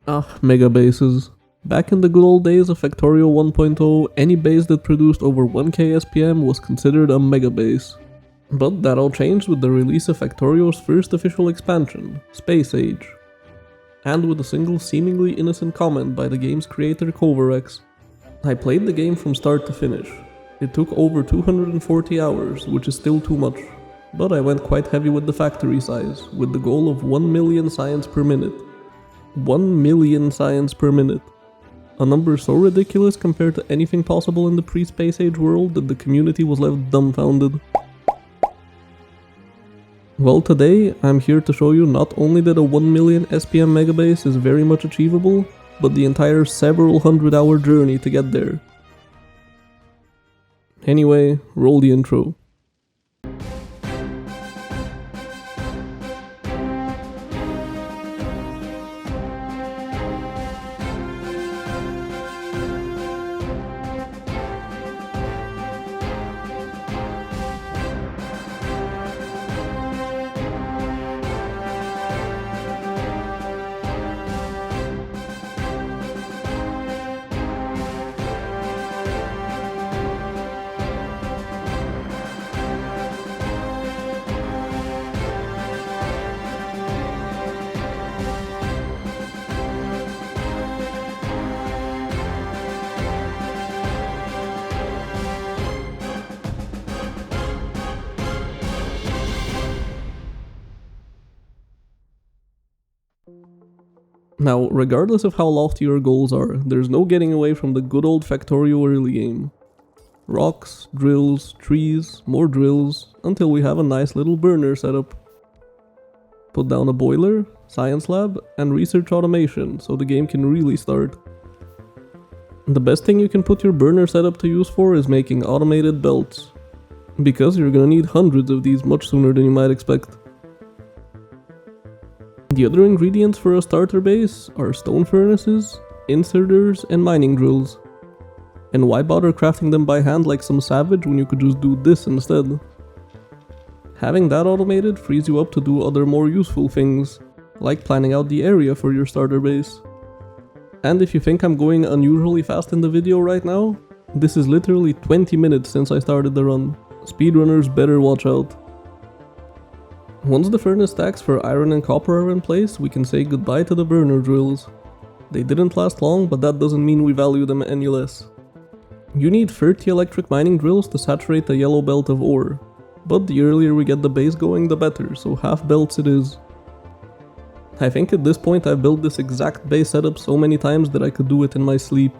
Megabases. Back in the good old days of Factorio 1.0, any base that produced over 1k SPM was considered a megabase. But that all changed with the release of Factorio's first official expansion, Space Age. And with a single seemingly innocent comment by the game's creator Kovarex. I played the game from start to finish. It took over 240 hours, which is still too much. But I went quite heavy with the factory size, with the goal of 1 million science per minute. 1 million science per minute. A number so ridiculous compared to anything possible in the pre-Space Age world that the community was left dumbfounded. Well, today I'm here to show you not only that a 1 million SPM megabase is very much achievable, but the entire several hundred-hour journey to get there. Anyway, roll the intro. Now, regardless of how lofty your goals are, there's no getting away from the good old Factorio early game. Rocks, drills, trees, more drills, until we have a nice little burner setup. Put down a boiler, science lab, and research automation so the game can really start. The best thing you can put your burner setup to use for is making automated belts, because you're gonna need hundreds of these much sooner than you might expect. The other ingredients for a starter base are stone furnaces, inserters, and mining drills. And why bother crafting them by hand like some savage when you could just do this instead? Having that automated frees you up to do other more useful things, like planning out the area for your starter base. And if you think I'm going unusually fast in the video right now, this is literally 20 minutes since I started the run. Speedrunners better watch out. Once the furnace stacks for iron and copper are in place, we can say goodbye to the burner drills. They didn't last long, but that doesn't mean we value them any less. You need 30 electric mining drills to saturate the yellow belt of ore, but the earlier we get the base going the better, so half belts it is. I think at this point I've built this exact base setup so many times that I could do it in my sleep.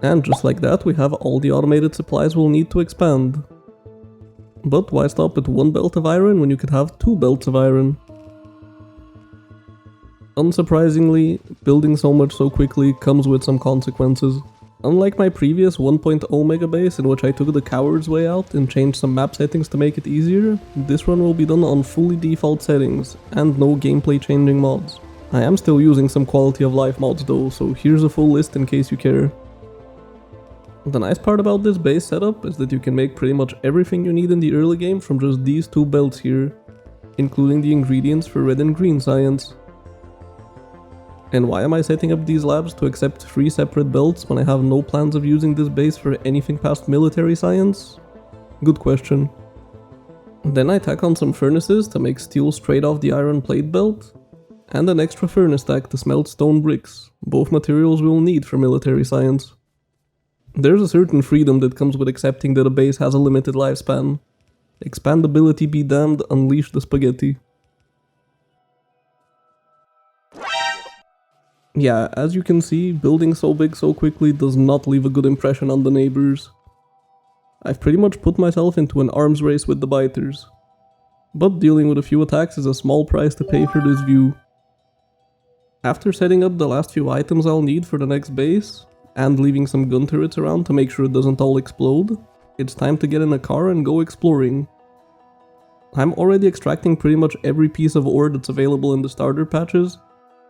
And just like that, we have all the automated supplies we'll need to expand. But why stop at 1 belt of iron when you could have 2 belts of iron? Unsurprisingly, building so much so quickly comes with some consequences. Unlike my previous 1.0 megabase in which I took the coward's way out and changed some map settings to make it easier, this run will be done on fully default settings and no gameplay changing mods. I am still using some quality of life mods though, so here's a full list in case you care. The nice part about this base setup is that you can make pretty much everything you need in the early game from just these 2 belts here, including the ingredients for red and green science. And why am I setting up these labs to accept 3 separate belts when I have no plans of using this base for anything past military science? Good question. Then I tack on some furnaces to make steel straight off the iron plate belt, and an extra furnace stack to smelt stone bricks, both materials we'll need for military science. There's a certain freedom that comes with accepting that a base has a limited lifespan. Expandability be damned, unleash the spaghetti. Yeah, as you can see, building so big so quickly does not leave a good impression on the neighbors. I've pretty much put myself into an arms race with the biters. But dealing with a few attacks is a small price to pay for this view. After setting up the last few items I'll need for the next base, and leaving some gun turrets around to make sure it doesn't all explode, it's time to get in a car and go exploring. I'm already extracting pretty much every piece of ore that's available in the starter patches,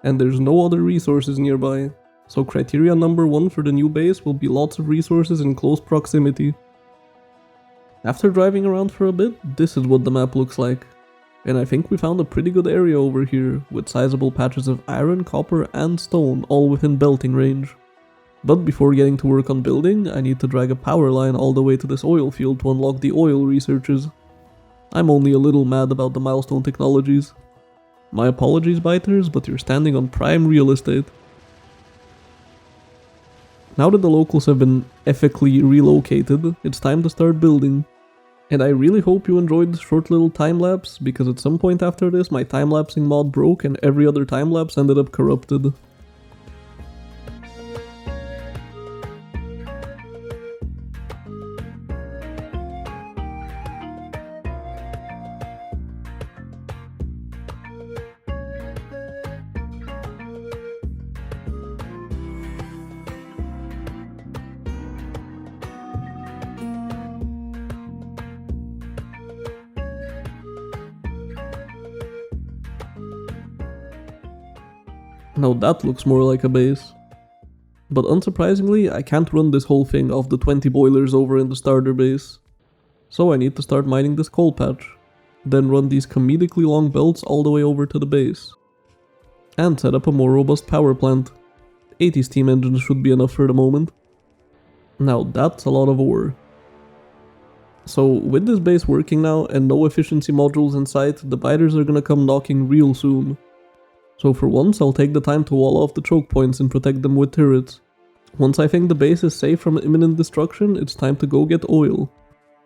and there's no other resources nearby, so criteria number 1 for the new base will be lots of resources in close proximity. After driving around for a bit, this is what the map looks like. And I think we found a pretty good area over here, with sizable patches of iron, copper and stone all within belting range. But before getting to work on building, I need to drag a power line all the way to this oil field to unlock the oil researches. I'm only a little mad about the milestone technologies. My apologies, biters, but you're standing on prime real estate. Now that the locals have been ethically relocated, it's time to start building. And I really hope you enjoyed this short little time-lapse, because at some point after this my time-lapsing mod broke and every other time-lapse ended up corrupted. Now that looks more like a base. But unsurprisingly, I can't run this whole thing off the 20 boilers over in the Starterbase. So I need to start mining this coal patch, then run these comedically long belts all the way over to the base. And set up a more robust power plant. 80 steam engines should be enough for the moment. Now that's a lot of ore. So with this base working now and no efficiency modules in sight, the biters are gonna come knocking real soon. So for once I'll take the time to wall off the choke points and protect them with turrets. Once I think the base is safe from imminent destruction, it's time to go get oil.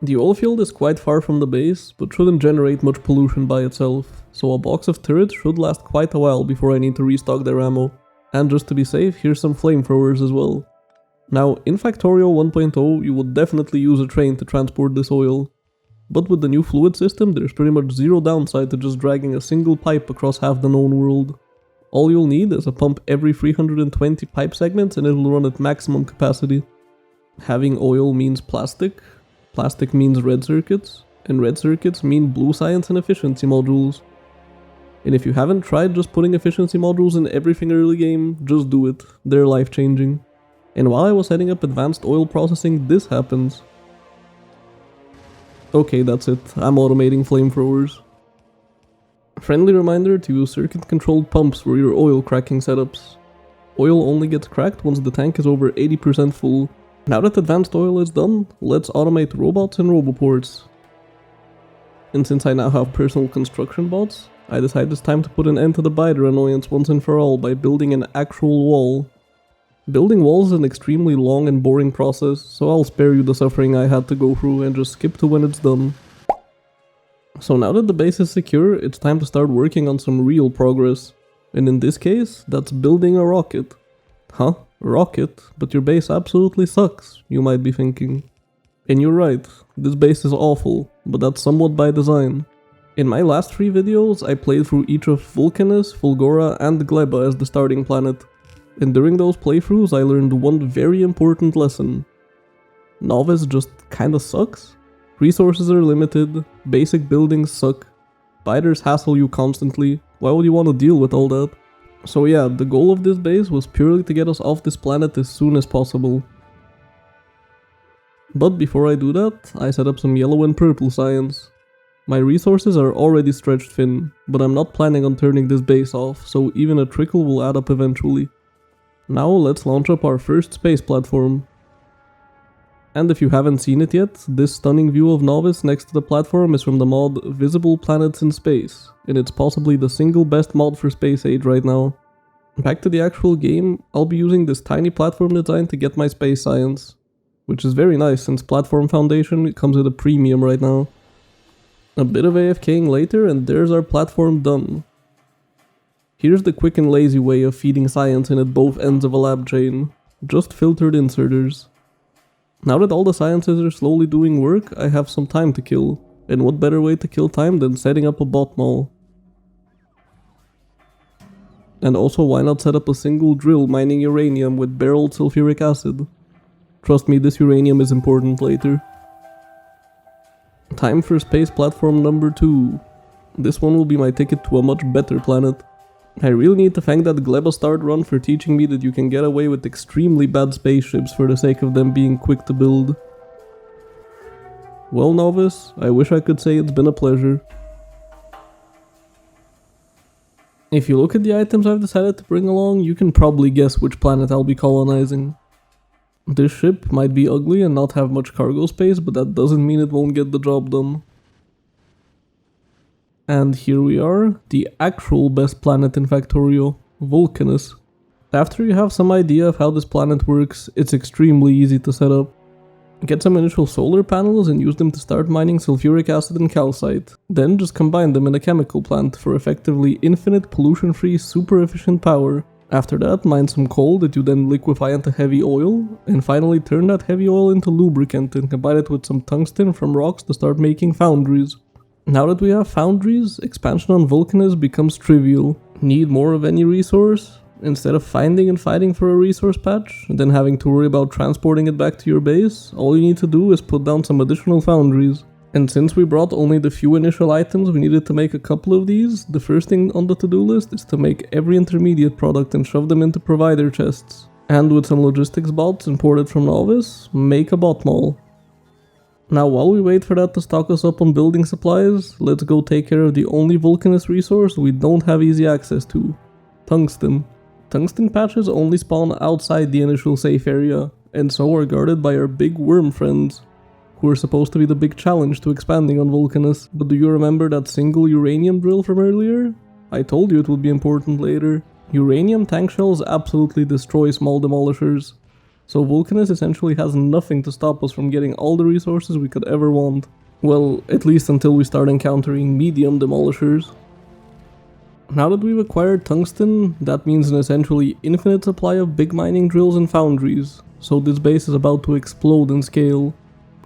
The oil field is quite far from the base, but shouldn't generate much pollution by itself, so a box of turrets should last quite a while before I need to restock their ammo. And just to be safe, here's some flamethrowers as well. Now, in Factorio 1.0 you would definitely use a train to transport this oil. But with the new fluid system, there's pretty much zero downside to just dragging a single pipe across half the known world. All you'll need is a pump every 320 pipe segments and it'll run at maximum capacity. Having oil means plastic, plastic means red circuits, and red circuits mean blue science and efficiency modules. And if you haven't tried just putting efficiency modules in everything early game, just do it, they're life changing. And while I was setting up advanced oil processing, this happens. Okay, that's it, I'm automating flamethrowers. Friendly reminder to use circuit controlled pumps for your oil cracking setups. Oil only gets cracked once the tank is over 80% full. Now that advanced oil is done, let's automate robots and roboports. And since I now have personal construction bots, I decided it's time to put an end to the biter annoyance once and for all by building an actual wall. Building walls is an extremely long and boring process, so I'll spare you the suffering I had to go through and just skip to when it's done. So now that the base is secure, it's time to start working on some real progress. And in this case, that's building a rocket. Huh? Rocket? But your base absolutely sucks, you might be thinking. And you're right, this base is awful, but that's somewhat by design. In my last 3 videos, I played through each of Vulcanus, Fulgora and Gleba as the starting planet. And during those playthroughs I learned one very important lesson. Novice just kinda sucks. Resources are limited, basic buildings suck, biters hassle you constantly, why would you want to deal with all that? So yeah, the goal of this base was purely to get us off this planet as soon as possible. But before I do that, I set up some yellow and purple science. My resources are already stretched thin, but I'm not planning on turning this base off, so even a trickle will add up eventually. Now let's launch up our first space platform. And if you haven't seen it yet, this stunning view of Novice next to the platform is from the mod Visible Planets in Space, and it's possibly the single best mod for Space Age right now. Back to the actual game, I'll be using this tiny platform design to get my space science, which is very nice since Platform Foundation comes with a premium right now. A bit of AFKing later and there's our platform done. Here's the quick and lazy way of feeding science in at both ends of a lab chain, just filtered inserters. Now that all the sciences are slowly doing work, I have some time to kill, and what better way to kill time than setting up a bot mall. And also why not set up a single drill mining uranium with barreled sulfuric acid? Trust me, this uranium is important later. Time for space platform number 2. This one will be my ticket to a much better planet. I really need to thank that Gleba start run for teaching me that you can get away with extremely bad spaceships for the sake of them being quick to build. Well, Novice, I wish I could say it's been a pleasure. If you look at the items I've decided to bring along, you can probably guess which planet I'll be colonizing. This ship might be ugly and not have much cargo space, but that doesn't mean it won't get the job done. And here we are, the actual best planet in Factorio, Vulcanus. After you have some idea of how this planet works, it's extremely easy to set up. Get some initial solar panels and use them to start mining sulfuric acid and calcite. Then just combine them in a chemical plant for effectively infinite pollution-free super efficient power. After that, mine some coal that you then liquefy into heavy oil, and finally turn that heavy oil into lubricant and combine it with some tungsten from rocks to start making foundries. Now that we have foundries, expansion on Vulcanus becomes trivial. Need more of any resource? Instead of finding and fighting for a resource patch, and then having to worry about transporting it back to your base, all you need to do is put down some additional foundries. And since we brought only the few initial items we needed to make a couple of these, the first thing on the to-do list is to make every intermediate product and shove them into provider chests. And with some logistics bots imported from Novice, make a bot mall. Now while we wait for that to stock us up on building supplies, let's go take care of the only Vulcanus resource we don't have easy access to, tungsten. Tungsten patches only spawn outside the initial safe area, and so are guarded by our big worm friends, who are supposed to be the big challenge to expanding on Vulcanus. But do you remember that single uranium drill from earlier? I told you it would be important later. Uranium tank shells absolutely destroy small demolishers, so Vulcanus essentially has nothing to stop us from getting all the resources we could ever want. Well, at least until we start encountering medium demolishers. Now that we've acquired tungsten, that means an essentially infinite supply of big mining drills and foundries, so this base is about to explode in scale.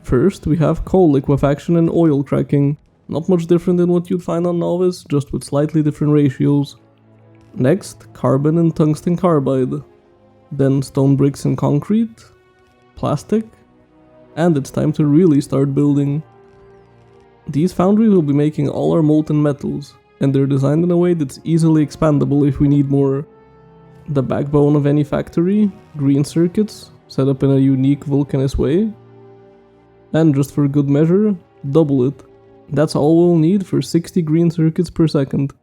First, we have coal liquefaction and oil cracking, not much different than what you'd find on Novice, just with slightly different ratios. Next, carbon and tungsten carbide, then stone bricks and concrete, plastic, and it's time to really start building. These foundries will be making all our molten metals, and they're designed in a way that's easily expandable if we need more. The backbone of any factory, green circuits, set up in a unique Vulcanus way. And just for good measure, double it. That's all we'll need for 60 green circuits per second.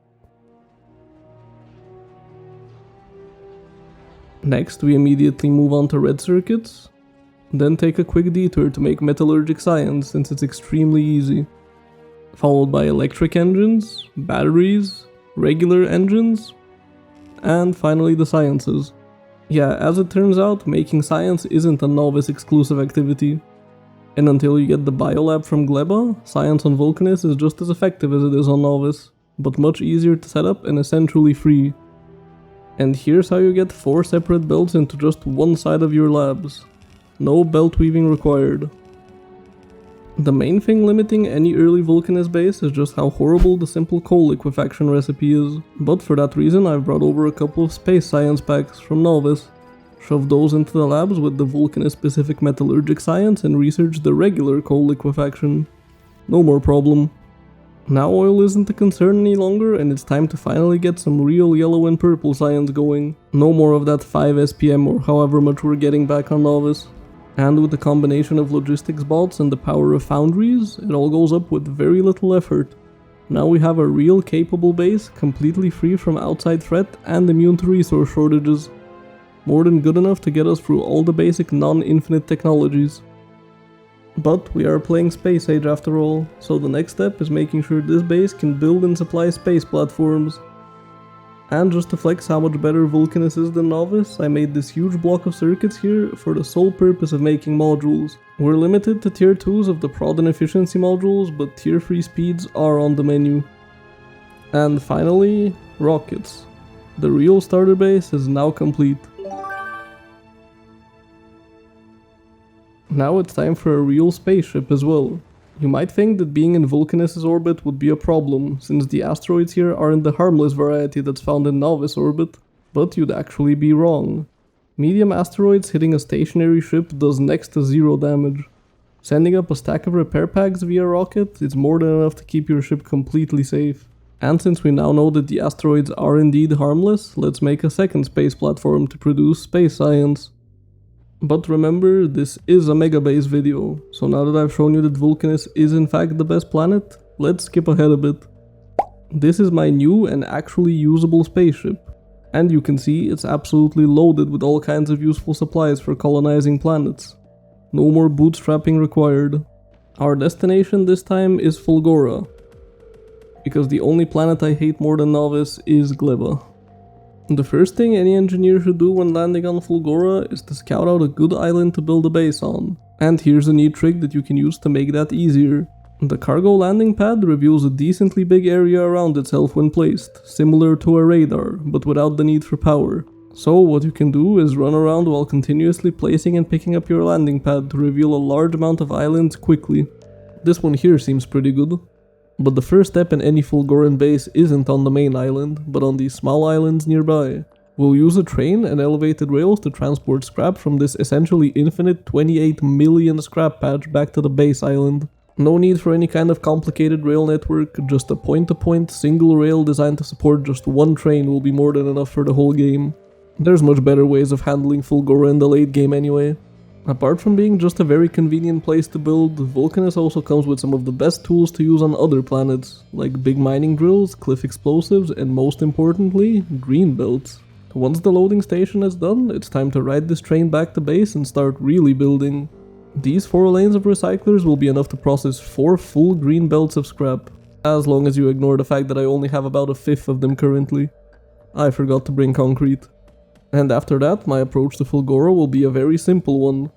Next, we immediately move on to red circuits, then take a quick detour to make metallurgic science since it's extremely easy. Followed by electric engines, batteries, regular engines, and finally the sciences. Yeah, as it turns out, making science isn't a Novice exclusive activity. And until you get the biolab from Gleba, science on Vulcanus is just as effective as it is on Novice, but much easier to set up and essentially free. And here's how you get 4 separate belts into just one side of your labs. No belt weaving required. The main thing limiting any early Vulcanus base is just how horrible the simple coal liquefaction recipe is, but for that reason I've brought over a couple of space science packs from Novice. Shove those into the labs with the Vulcanus specific metallurgic science and research the regular coal liquefaction. No more problem. Now oil isn't a concern any longer and it's time to finally get some real yellow and purple science going. No more of that 5 SPM or however much we're getting back on Novice. And with the combination of logistics bots and the power of foundries, it all goes up with very little effort. Now we have a real capable base, completely free from outside threat and immune to resource shortages. More than good enough to get us through all the basic non-infinite technologies. But we are playing Space Age after all, so the next step is making sure this base can build and supply space platforms. And just to flex how much better Vulcanus is than Novice, I made this huge block of circuits here for the sole purpose of making modules. We're limited to tier 2s of the prod and efficiency modules, but tier 3 speeds are on the menu. And finally, rockets. The real starter base is now complete. Now it's time for a real spaceship as well. You might think that being in Vulcanus' orbit would be a problem, since the asteroids here aren't the harmless variety that's found in Novice orbit, but you'd actually be wrong. Medium asteroids hitting a stationary ship does next to 0 damage. Sending up a stack of repair packs via rocket is more than enough to keep your ship completely safe. And since we now know that the asteroids are indeed harmless, let's make a second space platform to produce space science. But remember, this is a Megabase video, so now that I've shown you that Vulcanus is in fact the best planet, let's skip ahead a bit. This is my new and actually usable spaceship. And you can see it's absolutely loaded with all kinds of useful supplies for colonizing planets. No more bootstrapping required. Our destination this time is Fulgora, because the only planet I hate more than Novice is Gleba. The first thing any engineer should do when landing on Fulgora is to scout out a good island to build a base on. And here's a neat trick that you can use to make that easier. The cargo landing pad reveals a decently big area around itself when placed, similar to a radar, but without the need for power. So what you can do is run around while continuously placing and picking up your landing pad to reveal a large amount of islands quickly. This one here seems pretty good. But the first step in any Fulgoran base isn't on the main island, but on these small islands nearby. We'll use a train and elevated rails to transport scrap from this essentially infinite 28 million scrap patch back to the base island. No need for any kind of complicated rail network, just a point-to-point single rail designed to support just one train will be more than enough for the whole game. There's much better ways of handling Fulgora in the late game anyway. Apart from being just a very convenient place to build, Vulcanus also comes with some of the best tools to use on other planets, like big mining drills, cliff explosives, and most importantly, green belts. Once the loading station is done, it's time to ride this train back to base and start really building. These 4 lanes of recyclers will be enough to process 4 full green belts of scrap, as long as you ignore the fact that I only have about a fifth of them currently. I forgot to bring concrete. And after that, my approach to Fulgora will be a very simple one.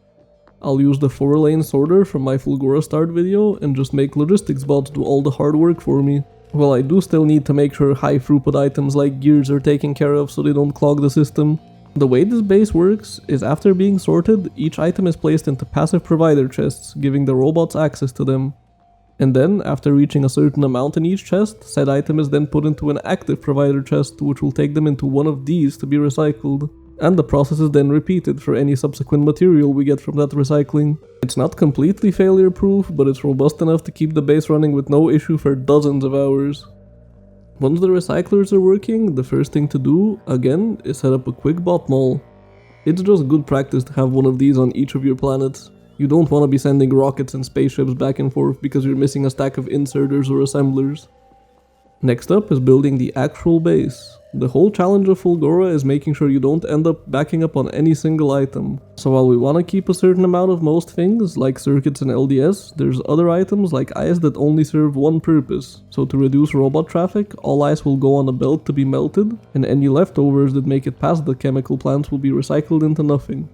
I'll use the 4-lane sorter from my Fulgora start video and just make logistics bots do all the hard work for me. Well, I do still need to make sure high throughput items like gears are taken care of so they don't clog the system. The way this base works is after being sorted, each item is placed into passive provider chests, giving the robots access to them. And then, after reaching a certain amount in each chest, said item is then put into an active provider chest, which will take them into one of these to be recycled. And the process is then repeated for any subsequent material we get from that recycling. It's not completely failure proof, but it's robust enough to keep the base running with no issue for dozens of hours. Once the recyclers are working, the first thing to do, again, is set up a quick bot mall. It's just good practice to have one of these on each of your planets. You don't want to be sending rockets and spaceships back and forth because you're missing a stack of inserters or assemblers. Next up is building the actual base. The whole challenge of Fulgora is making sure you don't end up backing up on any single item. So while we want to keep a certain amount of most things, like circuits and LDS, there's other items like ice that only serve one purpose. So to reduce robot traffic, all ice will go on a belt to be melted, and any leftovers that make it past the chemical plants will be recycled into nothing.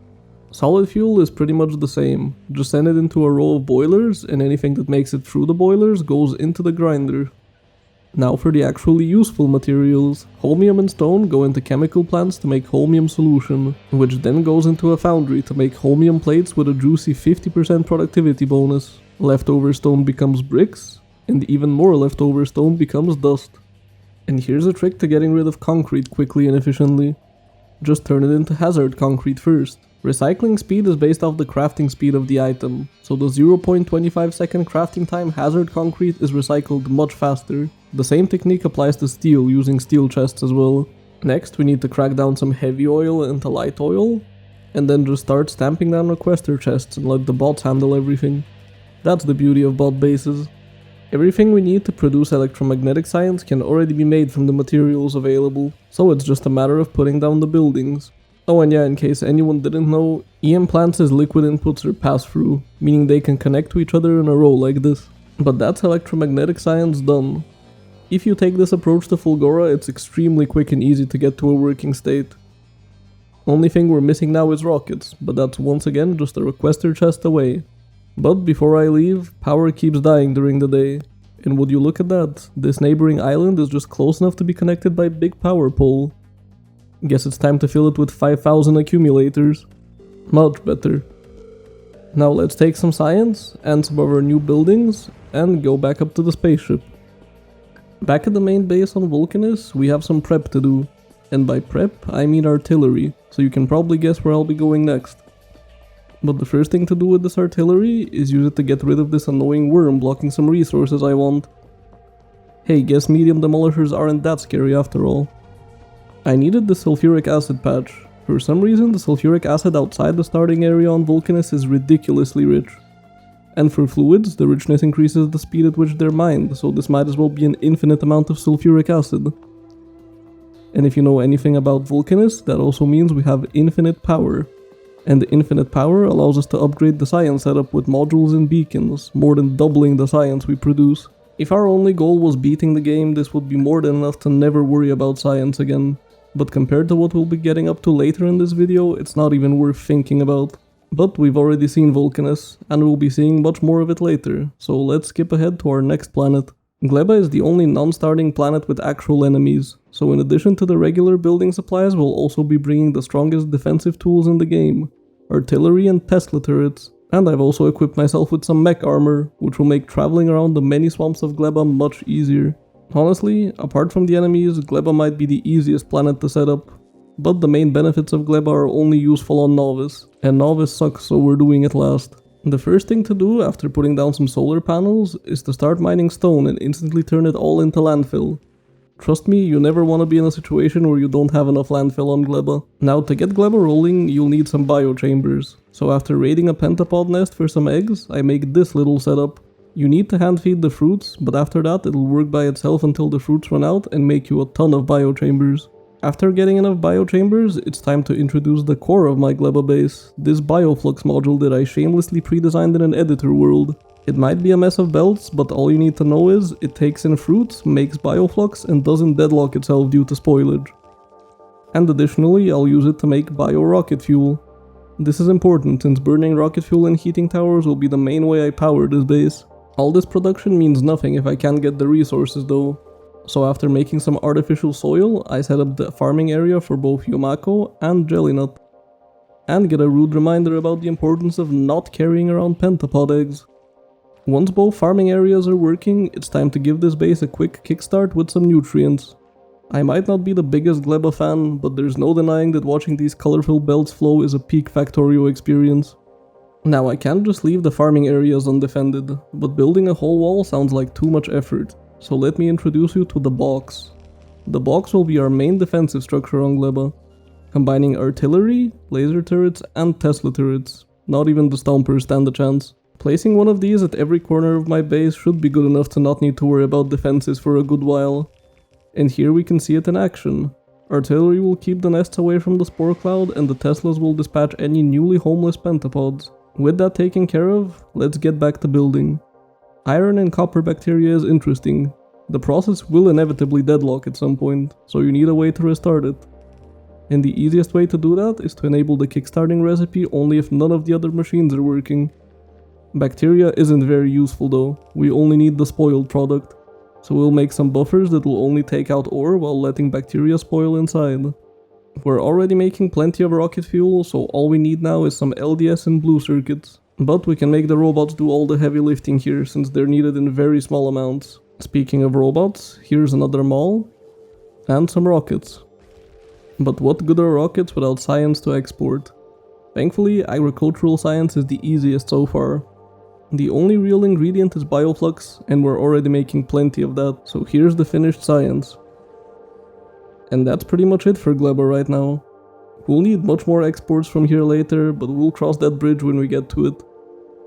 Solid fuel is pretty much the same. Just send it into a row of boilers, and anything that makes it through the boilers goes into the grinder. Now for the actually useful materials. Holmium and stone go into chemical plants to make holmium solution, which then goes into a foundry to make holmium plates with a juicy 50% productivity bonus. Leftover stone becomes bricks, and even more leftover stone becomes dust. And here's a trick to getting rid of concrete quickly and efficiently. Just turn it into hazard concrete first. Recycling speed is based off the crafting speed of the item, so the 0.25 second crafting time hazard concrete is recycled much faster. The same technique applies to steel, using steel chests as well. Next, we need to crack down some heavy oil into light oil, and then just start stamping down requester chests and let the bots handle everything. That's the beauty of bot bases. Everything we need to produce electromagnetic science can already be made from the materials available, so it's just a matter of putting down the buildings. Oh, and yeah, in case anyone didn't know, EM plants' liquid inputs are pass-through, meaning they can connect to each other in a row like this. But that's electromagnetic science done. If you take this approach to Fulgora, it's extremely quick and easy to get to a working state. Only thing we're missing now is rockets, but that's once again just a requester chest away. But before I leave, power keeps dying during the day. And would you look at that, this neighboring island is just close enough to be connected by a big power pole. Guess it's time to fill it with 5,000 accumulators. Much better. Now let's take some science and some of our new buildings and go back up to the spaceship. Back at the main base on Vulcanus, we have some prep to do. And by prep, I mean artillery, so you can probably guess where I'll be going next. But the first thing to do with this artillery is use it to get rid of this annoying worm blocking some resources I want. Hey, guess medium demolishers aren't that scary after all. I needed the sulfuric acid patch. For some reason, the sulfuric acid outside the starting area on Vulcanus is ridiculously rich. And for fluids, the richness increases the speed at which they're mined, so this might as well be an infinite amount of sulfuric acid. And if you know anything about Vulcanus, that also means we have infinite power. And the infinite power allows us to upgrade the science setup with modules and beacons, more than doubling the science we produce. If our only goal was beating the game, this would be more than enough to never worry about science again. But compared to what we'll be getting up to later in this video, it's not even worth thinking about. But we've already seen Vulcanus, and we'll be seeing much more of it later, so let's skip ahead to our next planet. Gleba is the only non-starting planet with actual enemies, so in addition to the regular building supplies, we'll also be bringing the strongest defensive tools in the game, artillery and Tesla turrets. And I've also equipped myself with some mech armor, which will make traveling around the many swamps of Gleba much easier. Honestly, apart from the enemies, Gleba might be the easiest planet to set up. But the main benefits of Gleba are only useful on Novice, and Novice sucks, so we're doing it last. The first thing to do after putting down some solar panels is to start mining stone and instantly turn it all into landfill. Trust me, you never want to be in a situation where you don't have enough landfill on Gleba. Now to get Gleba rolling, you'll need some biochambers. So after raiding a pentapod nest for some eggs, I make this little setup. You need to hand feed the fruits, but after that it'll work by itself until the fruits run out and make you a ton of biochambers. After getting enough biochambers, it's time to introduce the core of my Gleba base, this bioflux module that I shamelessly pre-designed in an editor world. It might be a mess of belts, but all you need to know is, it takes in fruits, makes bioflux, and doesn't deadlock itself due to spoilage. And additionally, I'll use it to make bio-rocket fuel. This is important, since burning rocket fuel in heating towers will be the main way I power this base. All this production means nothing if I can't get the resources though. So after making some artificial soil, I set up the farming area for both Yomako and Jellynut. And get a rude reminder about the importance of not carrying around pentapod eggs. Once both farming areas are working, it's time to give this base a quick kickstart with some nutrients. I might not be the biggest Gleba fan, but there's no denying that watching these colorful belts flow is a peak Factorio experience. Now I can't just leave the farming areas undefended, but building a whole wall sounds like too much effort. So let me introduce you to the box. The box will be our main defensive structure on Gleba, combining artillery, laser turrets, and Tesla turrets. Not even the Stompers stand a chance. Placing one of these at every corner of my base should be good enough to not need to worry about defenses for a good while. And here we can see it in action. Artillery will keep the nests away from the spore cloud, and the Teslas will dispatch any newly homeless pentapods. With that taken care of, let's get back to building. Iron and copper bacteria is interesting. The process will inevitably deadlock at some point, so you need a way to restart it. And the easiest way to do that is to enable the kickstarting recipe only if none of the other machines are working. Bacteria isn't very useful though, we only need the spoiled product. So we'll make some buffers that will only take out ore while letting bacteria spoil inside. We're already making plenty of rocket fuel, so all we need now is some LDS and blue circuits. But we can make the robots do all the heavy lifting here, since they're needed in very small amounts. Speaking of robots, here's another mall, and some rockets. But what good are rockets without science to export? Thankfully, agricultural science is the easiest so far. The only real ingredient is bioflux, and we're already making plenty of that, so here's the finished science. And that's pretty much it for Gleba right now. We'll need much more exports from here later, but we'll cross that bridge when we get to it.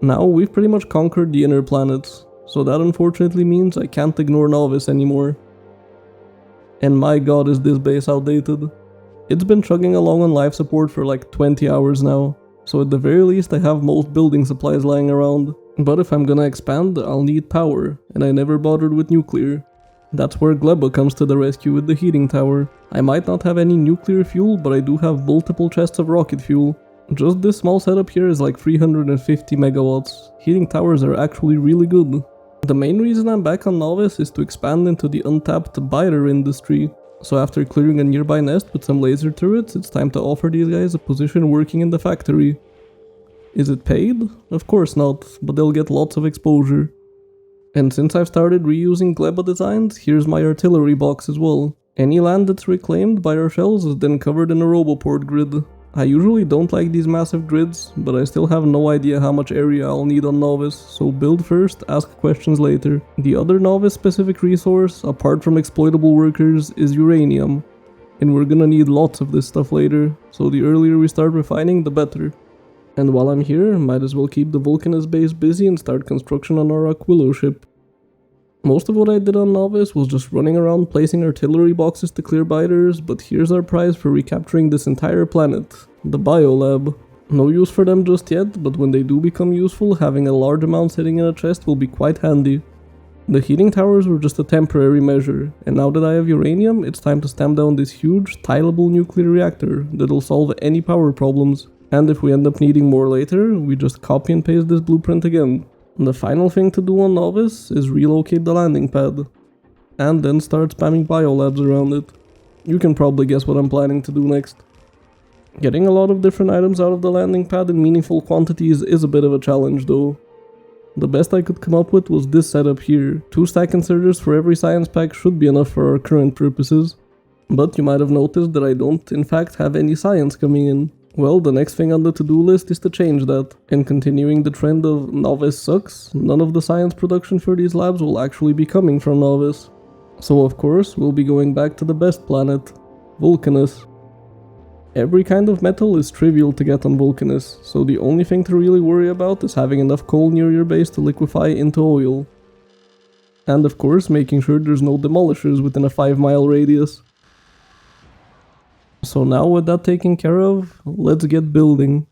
Now we've pretty much conquered the inner planets, so that unfortunately means I can't ignore Novice anymore. And my god, is this base outdated. It's been chugging along on life support for like 20 hours now, so at the very least I have most building supplies lying around. But if I'm gonna expand, I'll need power, and I never bothered with nuclear. That's where Gleba comes to the rescue with the heating tower. I might not have any nuclear fuel, but I do have multiple chests of rocket fuel. Just this small setup here is like 350 megawatts. Heating towers are actually really good. The main reason I'm back on Novice is to expand into the untapped biter industry. So after clearing a nearby nest with some laser turrets, it's time to offer these guys a position working in the factory. Is it paid? Of course not, but they'll get lots of exposure. And since I've started reusing Gleba designs, here's my artillery box as well. Any land that's reclaimed by our shells is then covered in a roboport grid. I usually don't like these massive grids, but I still have no idea how much area I'll need on Novice, so build first, ask questions later. The other Novice specific resource, apart from exploitable workers, is uranium. And we're gonna need lots of this stuff later, so the earlier we start refining, the better. And while I'm here, might as well keep the Vulcanus base busy and start construction on our Aquilo ship. Most of what I did on Novice was just running around placing artillery boxes to clear biters, but here's our prize for recapturing this entire planet, the Biolab. No use for them just yet, but when they do become useful, having a large amount sitting in a chest will be quite handy. The heating towers were just a temporary measure, and now that I have uranium, it's time to stamp down this huge, tileable nuclear reactor that'll solve any power problems. And if we end up needing more later, we just copy and paste this blueprint again. The final thing to do on Novice is relocate the landing pad, and then start spamming biolabs around it. You can probably guess what I'm planning to do next. Getting a lot of different items out of the landing pad in meaningful quantities is a bit of a challenge though. The best I could come up with was this setup here. 2 stack inserters for every science pack should be enough for our current purposes. But you might have noticed that I don't in fact have any science coming in. Well, the next thing on the to-do list is to change that, and continuing the trend of Novice sucks, none of the science production for these labs will actually be coming from Novice. So of course, we'll be going back to the best planet, Vulcanus. Every kind of metal is trivial to get on Vulcanus, so the only thing to really worry about is having enough coal near your base to liquefy into oil. And of course, making sure there's no demolishers within a 5-mile radius. So now with that taken care of, let's get building.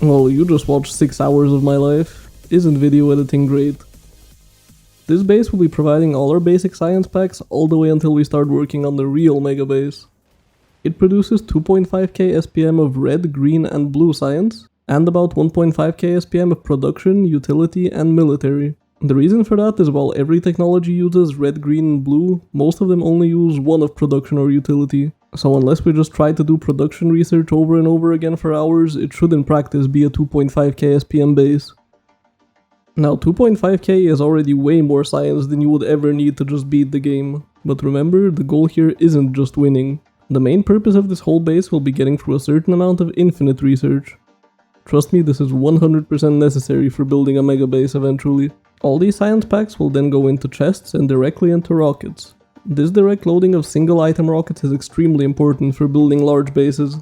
Well, you just watched 6 hours of my life. Isn't video editing great? This base will be providing all our basic science packs all the way until we start working on the real Megabase. It produces 2.5k SPM of red, green and blue science, and about 1.5k SPM of production, utility and military. The reason for that is while every technology uses red, green and blue, most of them only use one of production or utility. So unless we just try to do production research over and over again for hours, it should in practice be a 2.5k SPM base. Now 2.5k is already way more science than you would ever need to just beat the game, but remember, the goal here isn't just winning. The main purpose of this whole base will be getting through a certain amount of infinite research. Trust me, this is 100% necessary for building a mega base eventually. All these science packs will then go into chests and directly into rockets. This direct loading of single item rockets is extremely important for building large bases.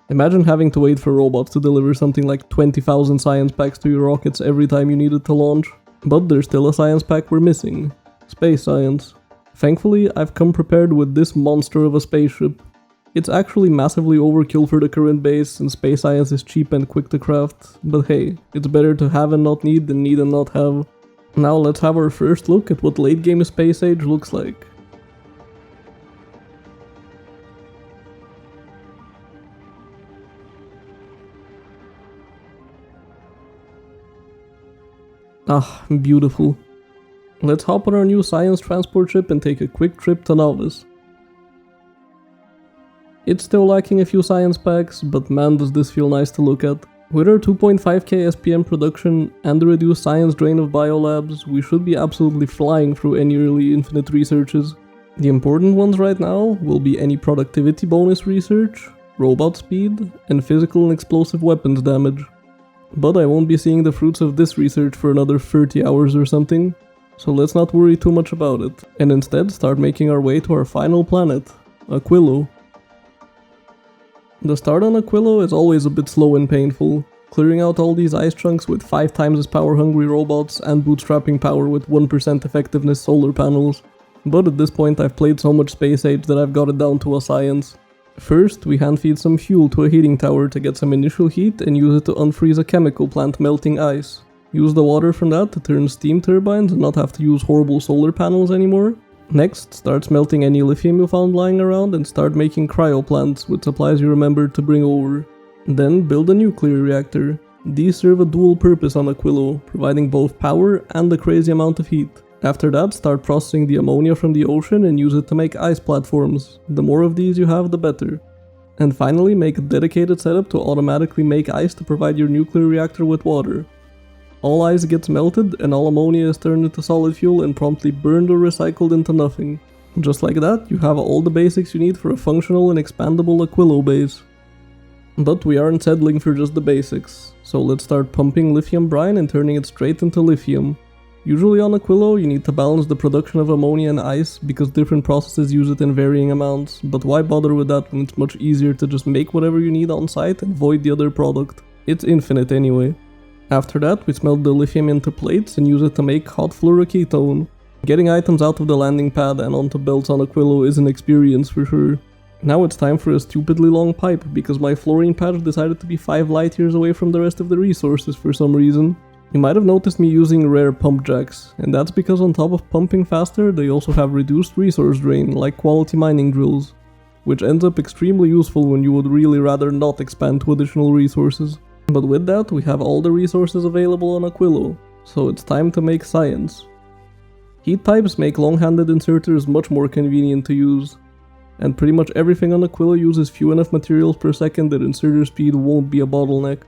Imagine having to wait for robots to deliver something like 20,000 science packs to your rockets every time you needed to launch. But there's still a science pack we're missing. Space science. Thankfully, I've come prepared with this monster of a spaceship. It's actually massively overkill for the current base, since space science is cheap and quick to craft, but hey, it's better to have and not need than need and not have. Now let's have our first look at what late game space age looks like. Ah, beautiful. Let's hop on our new science transport ship and take a quick trip to Novice. It's still lacking a few science packs, but man does this feel nice to look at. With our 2.5k SPM production and the reduced science drain of biolabs, we should be absolutely flying through any early infinite researches. The important ones right now will be any productivity bonus research, robot speed, and physical and explosive weapons damage. But I won't be seeing the fruits of this research for another 30 hours or something, so let's not worry too much about it, and instead start making our way to our final planet, Aquilo. The start on Aquilo is always a bit slow and painful, clearing out all these ice chunks with 5 times as power hungry robots and bootstrapping power with 1% effectiveness solar panels. But at this point I've played so much Space Age that I've got it down to a science. First, we hand feed some fuel to a heating tower to get some initial heat and use it to unfreeze a chemical plant melting ice. Use the water from that to turn steam turbines and not have to use horrible solar panels anymore. Next, start smelting any lithium you found lying around and start making cryo plants with supplies you remembered to bring over. Then build a nuclear reactor. These serve a dual purpose on Aquilo, providing both power and a crazy amount of heat. After that, start processing the ammonia from the ocean and use it to make ice platforms. The more of these you have, the better. And finally, make a dedicated setup to automatically make ice to provide your nuclear reactor with water. All ice gets melted and all ammonia is turned into solid fuel and promptly burned or recycled into nothing. Just like that, you have all the basics you need for a functional and expandable Aquilo base. But we aren't settling for just the basics, so let's start pumping lithium brine and turning it straight into lithium. Usually on Aquilo, you need to balance the production of ammonia and ice because different processes use it in varying amounts, but why bother with that when it's much easier to just make whatever you need on site and void the other product? It's infinite anyway. After that, we smelt the lithium into plates and use it to make hot fluoroketone. Getting items out of the landing pad and onto belts on Aquilo is an experience for sure. Now it's time for a stupidly long pipe because my fluorine patch decided to be 5 light years away from the rest of the resources for some reason. You might have noticed me using rare pump jacks, and that's because on top of pumping faster, they also have reduced resource drain like quality mining drills, which ends up extremely useful when you would really rather not expand to additional resources. But with that, we have all the resources available on Aquilo, so it's time to make science. Heat pipes make long-handed inserters much more convenient to use, and pretty much everything on Aquilo uses few enough materials per second that inserter speed won't be a bottleneck.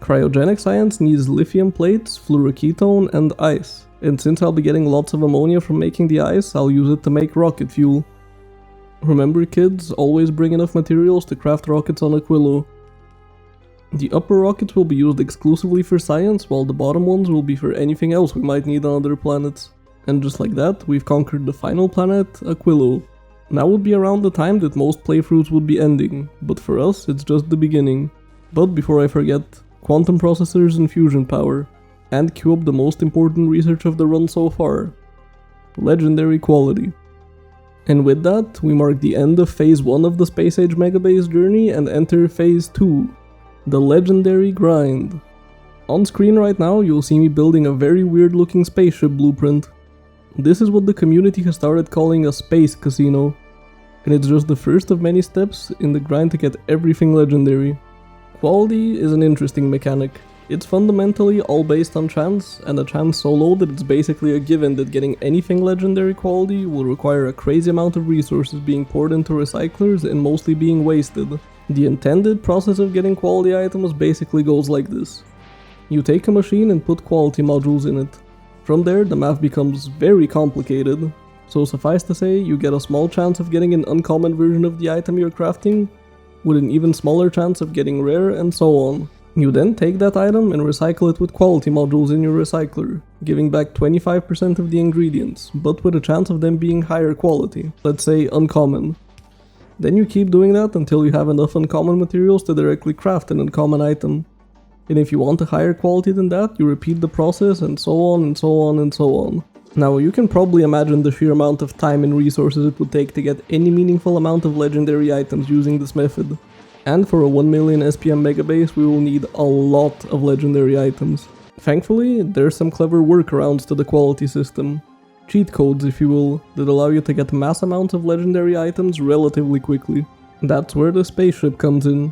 Cryogenic science needs lithium plates, fluoroketone, and ice, and since I'll be getting lots of ammonia from making the ice, I'll use it to make rocket fuel. Remember kids, always bring enough materials to craft rockets on Aquilo. The upper rockets will be used exclusively for science, while the bottom ones will be for anything else we might need on other planets. And just like that, we've conquered the final planet, Aquilo. Now would be around the time that most playthroughs would be ending, but for us, it's just the beginning. But before I forget, quantum processors and fusion power, and queue up the most important research of the run so far, legendary quality. And with that, we mark the end of phase 1 of the Space Age Megabase journey and enter phase 2, the legendary grind. On screen right now, you'll see me building a very weird looking spaceship blueprint. This is what the community has started calling a space casino, and it's just the first of many steps in the grind to get everything legendary. Quality is an interesting mechanic. It's fundamentally all based on chance, and a chance so low that it's basically a given that getting anything legendary quality will require a crazy amount of resources being poured into recyclers and mostly being wasted. The intended process of getting quality items basically goes like this. You take a machine and put quality modules in it. From there, the math becomes very complicated. So suffice to say, you get a small chance of getting an uncommon version of the item you're crafting, with an even smaller chance of getting rare, and so on. You then take that item and recycle it with quality modules in your recycler, giving back 25% of the ingredients, but with a chance of them being higher quality, let's say uncommon. Then you keep doing that until you have enough uncommon materials to directly craft an uncommon item. And if you want a higher quality than that, you repeat the process and so on and so on and so on. Now you can probably imagine the sheer amount of time and resources it would take to get any meaningful amount of legendary items using this method. And for a 1 million SPM megabase we will need a lot of legendary items. Thankfully, there's some clever workarounds to the quality system. Cheat codes, if you will, that allow you to get mass amounts of legendary items relatively quickly. That's where the spaceship comes in.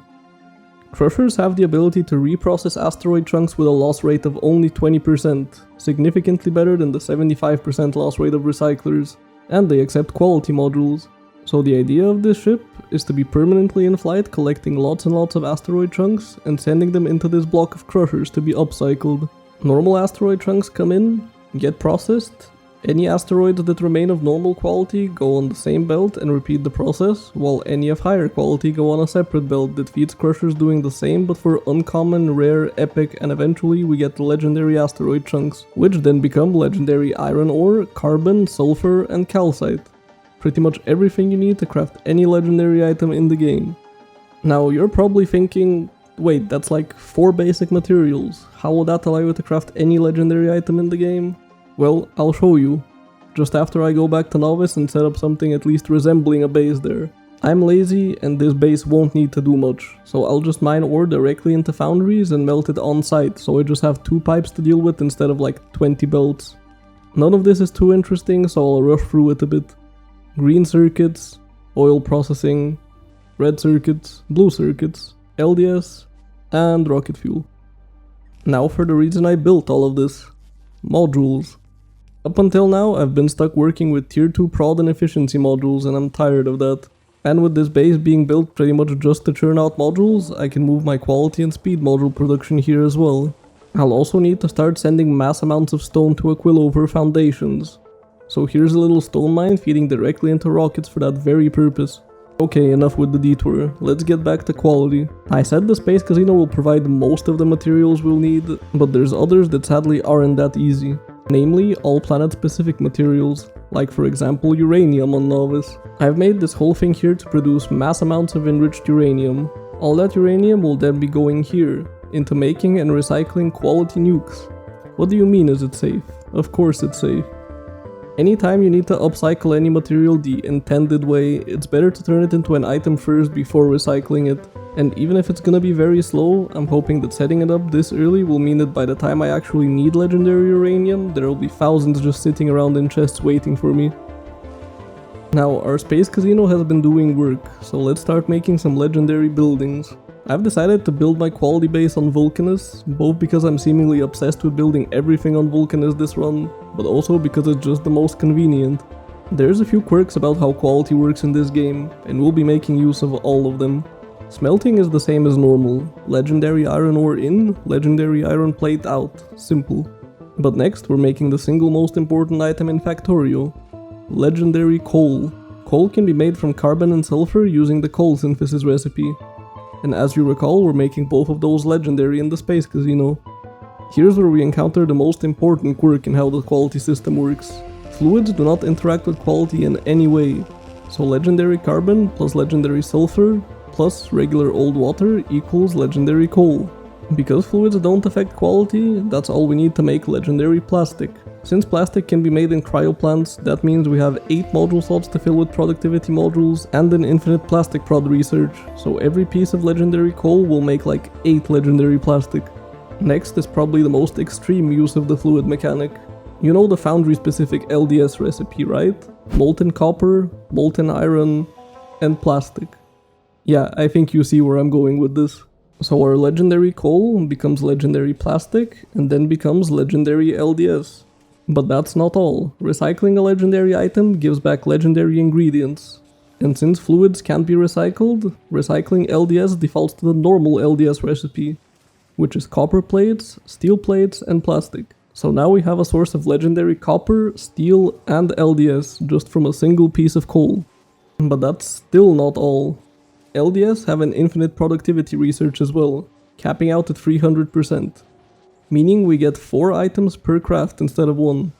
Crushers have the ability to reprocess asteroid chunks with a loss rate of only 20%, significantly better than the 75% loss rate of recyclers, and they accept quality modules. So the idea of this ship is to be permanently in flight, collecting lots and lots of asteroid chunks and sending them into this block of crushers to be upcycled. Normal asteroid chunks come in, get processed. Any asteroids that remain of normal quality go on the same belt and repeat the process, while any of higher quality go on a separate belt that feeds crushers doing the same but for uncommon, rare, epic, and eventually we get legendary asteroid chunks, which then become legendary iron ore, carbon, sulfur, and calcite. Pretty much everything you need to craft any legendary item in the game. Now you're probably thinking, wait, that's like 4 basic materials, how will that allow you to craft any legendary item in the game? Well, I'll show you, just after I go back to Novice and set up something at least resembling a base there. I'm lazy and this base won't need to do much, so I'll just mine ore directly into foundries and melt it on site, so I just have 2 pipes to deal with instead of like 20 belts. None of this is too interesting, so I'll rush through it a bit. Green circuits, oil processing, red circuits, blue circuits, LDS, and rocket fuel. Now for the reason I built all of this. Modules. Up until now, I've been stuck working with tier 2 prod and efficiency modules, and I'm tired of that. And with this base being built pretty much just to churn out modules, I can move my quality and speed module production here as well. I'll also need to start sending mass amounts of stone to Aquilo for foundations. So here's a little stone mine feeding directly into rockets for that very purpose. Okay, enough with the detour, let's get back to quality. I said the Space Casino will provide most of the materials we'll need, but there's others that sadly aren't that easy. Namely, all planet specific materials, like for example uranium on Novice. I've made this whole thing here to produce mass amounts of enriched uranium. All that uranium will then be going here, into making and recycling quality nukes. What do you mean, is it safe? Of course it's safe. Anytime you need to upcycle any material the intended way, it's better to turn it into an item first before recycling it. And even if it's gonna be very slow, I'm hoping that setting it up this early will mean that by the time I actually need legendary uranium, there will be thousands just sitting around in chests waiting for me. Now, our Space Casino has been doing work, so let's start making some legendary buildings. I've decided to build my quality base on Vulcanus, both because I'm seemingly obsessed with building everything on Vulcanus this run, but also because it's just the most convenient. There's a few quirks about how quality works in this game, and we'll be making use of all of them. Smelting is the same as normal, legendary iron ore in, legendary iron plate out, simple. But next we're making the single most important item in Factorio, legendary coal. Coal can be made from carbon and sulfur using the coal synthesis recipe. And as you recall, we're making both of those legendary in the Space Casino. Here's where we encounter the most important quirk in how the quality system works. Fluids do not interact with quality in any way, so legendary carbon plus legendary sulfur plus regular old water equals legendary coal. Because fluids don't affect quality, that's all we need to make legendary plastic. Since plastic can be made in cryoplants, that means we have 8 module slots to fill with productivity modules and an infinite plastic prod research, so every piece of legendary coal will make like 8 legendary plastic. Next is probably the most extreme use of the fluid mechanic. You know the foundry specific LDS recipe, right? Molten copper, molten iron, and plastic. Yeah, I think you see where I'm going with this. So our legendary coal becomes legendary plastic and then becomes legendary LDS. But that's not all. Recycling a legendary item gives back legendary ingredients. And since fluids can't be recycled, recycling LDS defaults to the normal LDS recipe, which is copper plates, steel plates, and plastic. So now we have a source of legendary copper, steel, and LDS just from a single piece of coal. But that's still not all. LDS have an infinite productivity research as well, capping out at 300%. Meaning we get 4 items per craft instead of 1.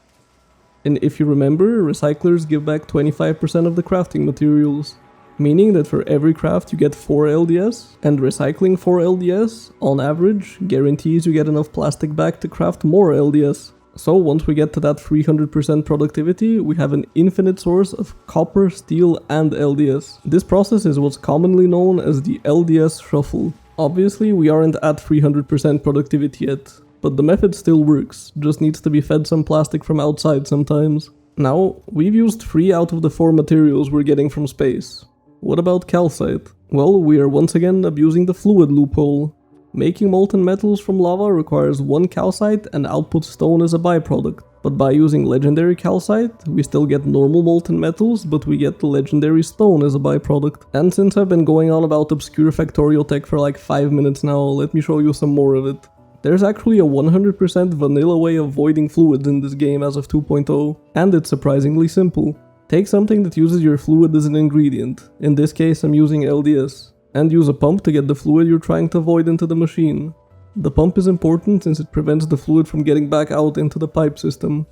And if you remember, recyclers give back 25% of the crafting materials, meaning that for every craft you get 4 LDS, and recycling 4 LDS, on average, guarantees you get enough plastic back to craft more LDS. So once we get to that 300% productivity, we have an infinite source of copper, steel, and LDS. This process is what's commonly known as the LDS shuffle. Obviously, we aren't at 300% productivity yet, but the method still works, just needs to be fed some plastic from outside sometimes. Now, we've used 3 out of the 4 materials we're getting from space. What about calcite? Well, we are once again abusing the fluid loophole. Making molten metals from lava requires 1 calcite and outputs stone as a byproduct. But by using legendary calcite, we still get normal molten metals, but we get the legendary stone as a byproduct. And since I've been going on about obscure Factorio tech for like 5 minutes now, let me show you some more of it. There's actually a 100% vanilla way of voiding fluids in this game as of 2.0, and it's surprisingly simple. Take something that uses your fluid as an ingredient, in this case I'm using LDS, and use a pump to get the fluid you're trying to void into the machine. The pump is important since it prevents the fluid from getting back out into the pipe system.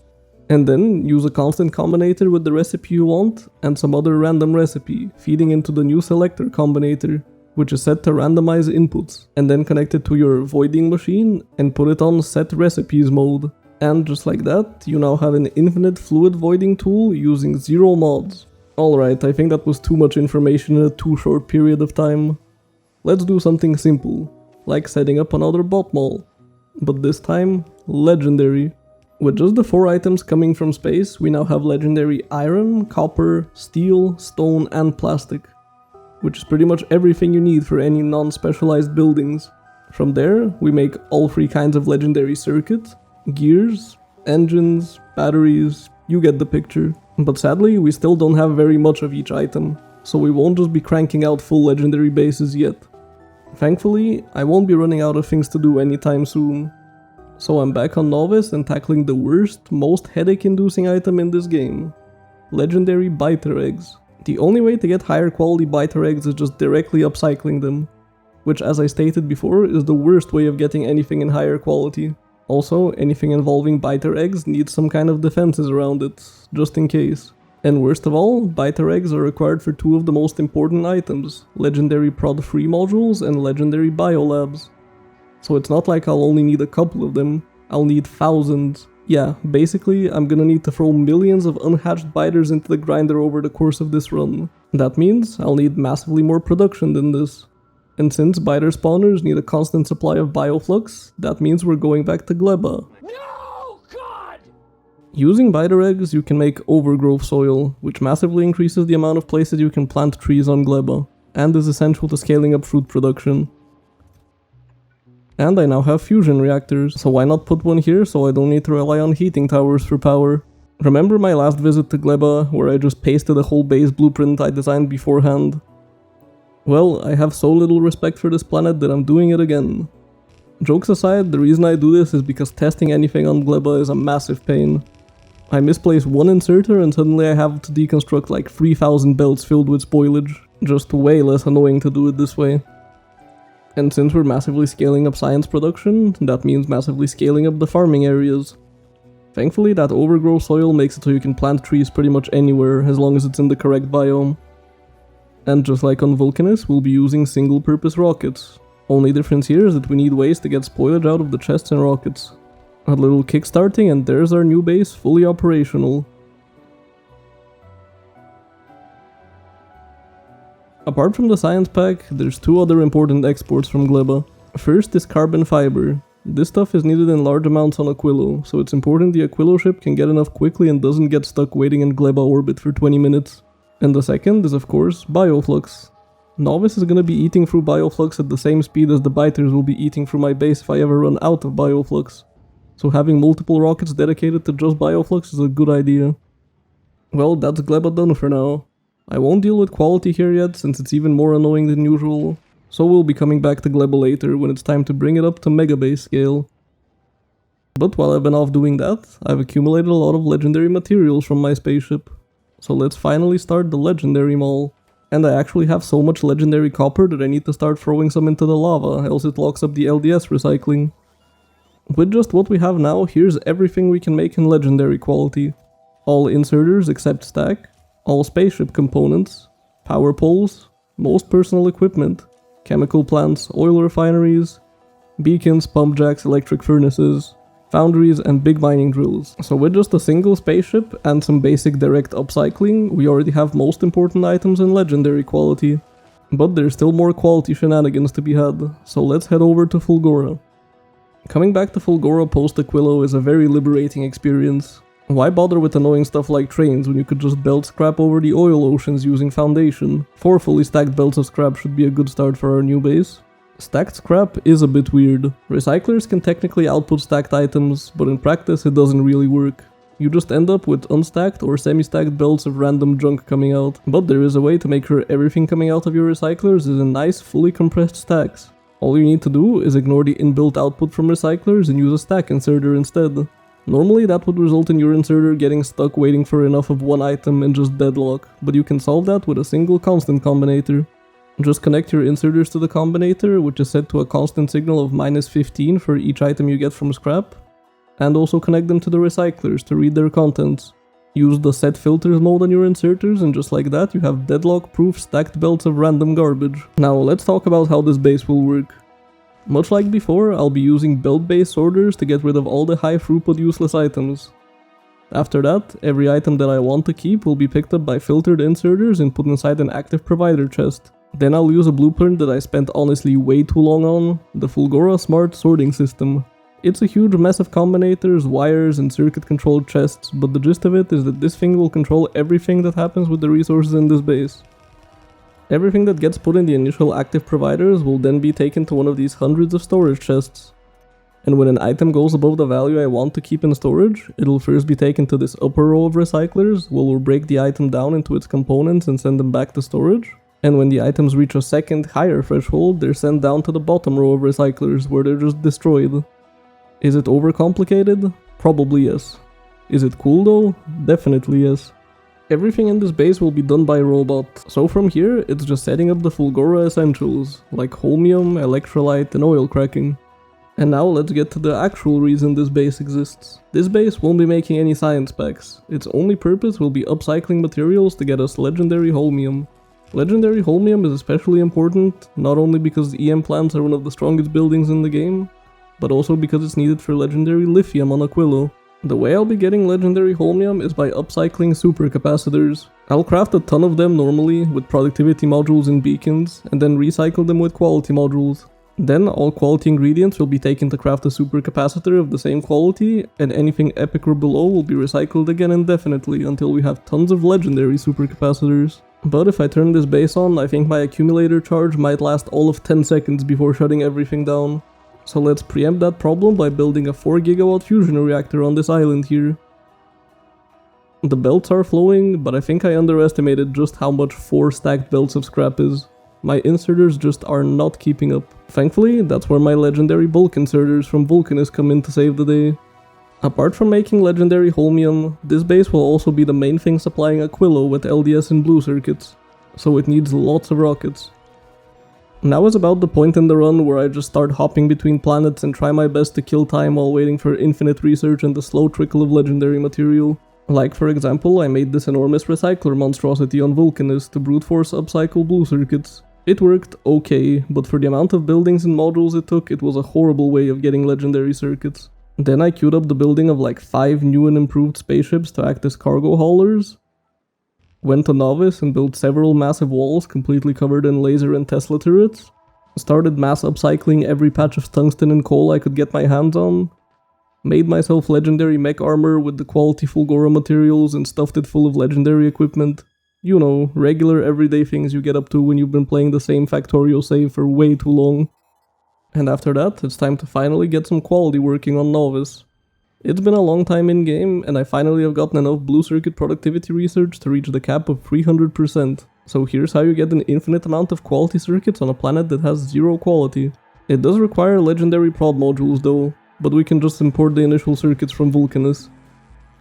And then use a constant combinator with the recipe you want and some other random recipe, feeding into the new selector combinator, which is set to randomize inputs, and then connect it to your voiding machine and put it on set recipes mode. And just like that, you now have an infinite fluid voiding tool using 0 mods. Alright, I think that was too much information in a too short period of time. Let's do something simple, like setting up another bot mall. But this time, legendary. With just the 4 items coming from space, we now have legendary iron, copper, steel, stone and plastic, which is pretty much everything you need for any non-specialized buildings. From there, we make all 3 kinds of legendary circuits, gears, engines, batteries, you get the picture. But sadly, we still don't have very much of each item, so we won't just be cranking out full legendary bases yet. Thankfully, I won't be running out of things to do anytime soon. So I'm back on Novice and tackling the worst, most headache-inducing item in this game. Legendary biter eggs. The only way to get higher quality biter eggs is just directly upcycling them, which as I stated before is the worst way of getting anything in higher quality. Also, anything involving biter eggs needs some kind of defenses around it, just in case. And worst of all, biter eggs are required for 2 of the most important items, legendary prod 3 modules and legendary biolabs. So it's not like I'll only need a couple of them, I'll need thousands. Yeah, basically I'm gonna need to throw millions of unhatched biters into the grinder over the course of this run. That means I'll need massively more production than this. And since biter spawners need a constant supply of bioflux, that means we're going back to gleba. No, God! Using biter eggs, you can make overgrowth soil, which massively increases the amount of places you can plant trees on gleba, and is essential to scaling up fruit production. And I now have fusion reactors, so why not put one here so I don't need to rely on heating towers for power. Remember my last visit to gleba, where I just pasted a whole base blueprint I designed beforehand? Well, I have so little respect for this planet that I'm doing it again. Jokes aside, the reason I do this is because testing anything on gleba is a massive pain. I misplace one inserter and suddenly I have to deconstruct like 3000 belts filled with spoilage. Just way less annoying to do it this way. And since we're massively scaling up science production, that means massively scaling up the farming areas. Thankfully, that overgrowth soil makes it so you can plant trees pretty much anywhere as long as it's in the correct biome. And just like on Vulcanus, we'll be using single-purpose rockets. Only difference here is that we need ways to get spoilage out of the chests and rockets. A little kickstarting and there's our new base fully operational. Apart from the science pack, there's 2 other important exports from gleba. First is carbon fiber. This stuff is needed in large amounts on Aquilo, so it's important the Aquilo ship can get enough quickly and doesn't get stuck waiting in gleba orbit for 20 minutes. And the second is of course bioflux. Novice is gonna be eating through bioflux at the same speed as the biters will be eating through my base if I ever run out of bioflux. So having multiple rockets dedicated to just bioflux is a good idea. Well, that's gleba done for now. I won't deal with quality here yet since it's even more annoying than usual, so we'll be coming back to gleba later when it's time to bring it up to Megabase scale. But while I've been off doing that, I've accumulated a lot of legendary materials from my spaceship. So let's finally start the legendary mall. And I actually have so much legendary copper that I need to start throwing some into the lava, else it locks up the LDS recycling. With just what we have now, here's everything we can make in legendary quality. All inserters except stack, all spaceship components, power poles, most personal equipment, chemical plants, oil refineries, beacons, pump jacks, electric furnaces, foundries and big mining drills. So with just a single spaceship and some basic direct upcycling, we already have most important items in legendary quality. But there's still more quality shenanigans to be had, so let's head over to Fulgora. Coming back to Fulgora post-Aquilo is a very liberating experience. Why bother with annoying stuff like trains when you could just belt scrap over the oil oceans using Foundation? 4 fully stacked belts of scrap should be a good start for our new base. Stacked scrap is a bit weird. Recyclers can technically output stacked items, but in practice it doesn't really work. You just end up with unstacked or semi-stacked belts of random junk coming out. But there is a way to make sure everything coming out of your recyclers is in nice, fully compressed stacks. All you need to do is ignore the inbuilt output from recyclers and use a stack inserter instead. Normally that would result in your inserter getting stuck waiting for enough of one item and just deadlock, but you can solve that with a single constant combinator. Just connect your inserters to the combinator, which is set to a constant signal of -15 for each item you get from scrap, and also connect them to the recyclers to read their contents. Use the set filters mode on your inserters and just like that you have deadlock proof stacked belts of random garbage. Now let's talk about how this base will work. Much like before, I'll be using belt-based sorters to get rid of all the high throughput useless items. After that, every item that I want to keep will be picked up by filtered inserters and put inside an active provider chest. Then I'll use a blueprint that I spent honestly way too long on, the Fulgora Smart Sorting System. It's a huge mess of combinators, wires, and circuit-controlled chests, but the gist of it is that this thing will control everything that happens with the resources in this base. Everything that gets put in the initial active providers will then be taken to one of these hundreds of storage chests. And when an item goes above the value I want to keep in storage, it'll first be taken to this upper row of recyclers, where we'll break the item down into its components and send them back to storage. And when the items reach a second, higher threshold, they're sent down to the bottom row of recyclers, where they're just destroyed. Is it overcomplicated? Probably yes. Is it cool though? Definitely yes. Everything in this base will be done by a robot, so from here, it's just setting up the Fulgora essentials, like holmium, electrolyte, and oil cracking. And now let's get to the actual reason this base exists. This base won't be making any science packs. Its only purpose will be upcycling materials to get us legendary holmium. Legendary holmium is especially important, not only because EM plants are one of the strongest buildings in the game, but also because it's needed for legendary lithium on Aquilo. The way I'll be getting legendary holmium is by upcycling supercapacitors. I'll craft a ton of them normally with productivity modules and beacons, and then recycle them with quality modules. Then all quality ingredients will be taken to craft a supercapacitor of the same quality, and anything epic or below will be recycled again indefinitely until we have tons of legendary supercapacitors. But if I turn this base on, I think my accumulator charge might last all of 10 seconds before shutting everything down. So let's preempt that problem by building a 4 GW fusion reactor on this island here. The belts are flowing, but I think I underestimated just how much 4 stacked belts of scrap is. My inserters just are not keeping up. Thankfully, that's where my legendary bulk inserters from Vulcanus come in to save the day. Apart from making legendary holmium, this base will also be the main thing supplying Aquilo with LDS and blue circuits, so it needs lots of rockets. Now is about the point in the run where I just start hopping between planets and try my best to kill time while waiting for infinite research and the slow trickle of legendary material. Like for example, I made this enormous recycler monstrosity on Vulcanus to brute force upcycle blue circuits. It worked okay, but for the amount of buildings and modules it took, it was a horrible way of getting legendary circuits. Then I queued up the building of like 5 new and improved spaceships to act as cargo haulers. Went to Novice and built several massive walls completely covered in laser and Tesla turrets. Started mass upcycling every patch of tungsten and coal I could get my hands on. Made myself legendary mech armor with the quality Fulgora materials and stuffed it full of legendary equipment. You know, regular everyday things you get up to when you've been playing the same Factorio save for way too long. And after that, it's time to finally get some quality working on Novice. It's been a long time in-game, and I finally have gotten enough blue circuit productivity research to reach the cap of 300%. So here's how you get an infinite amount of quality circuits on a planet that has 0 quality. It does require legendary prod modules though, but we can just import the initial circuits from Vulcanus.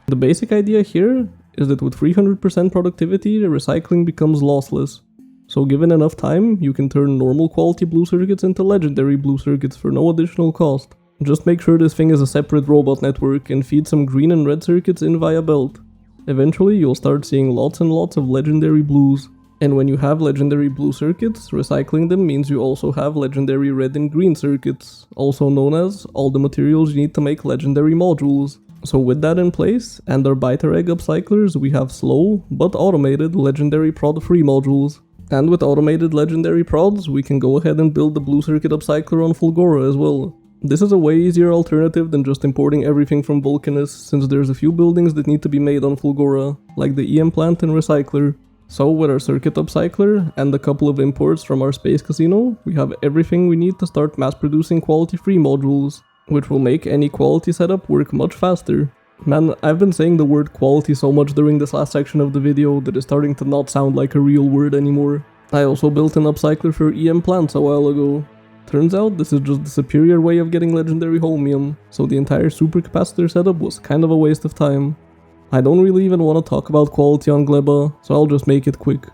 The basic idea here is that with 300% productivity, recycling becomes lossless. So given enough time, you can turn normal quality blue circuits into legendary blue circuits for no additional cost. Just make sure this thing is a separate robot network and feed some green and red circuits in via belt. Eventually, you'll start seeing lots and lots of legendary blues. And when you have legendary blue circuits, recycling them means you also have legendary red and green circuits, also known as all the materials you need to make legendary modules. So with that in place, and our biter egg upcyclers, we have slow, but automated legendary prod free modules. And with automated legendary prods, we can go ahead and build the blue circuit upcycler on Fulgora as well. This is a way easier alternative than just importing everything from Vulcanus, since there's a few buildings that need to be made on Fulgora, like the EM plant and recycler. So with our circuit upcycler and a couple of imports from our space casino, we have everything we need to start mass producing quality free modules, which will make any quality setup work much faster. Man, I've been saying the word quality so much during this last section of the video that it's starting to not sound like a real word anymore. I also built an upcycler for EM plants a while ago. Turns out this is just the superior way of getting legendary holmium, so the entire supercapacitor setup was kind of a waste of time. I don't really even want to talk about quality on Gleba, so I'll just make it quick.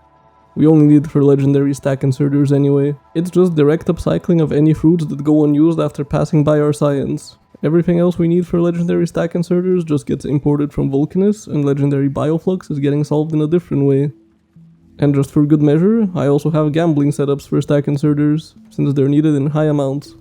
We only need it for legendary stack inserters anyway. It's just direct upcycling of any fruits that go unused after passing by our science. Everything else we need for legendary stack inserters just gets imported from Vulcanus, and legendary bioflux is getting solved in a different way. And just for good measure, I also have gambling setups for stack inserters, since they're needed in high amounts.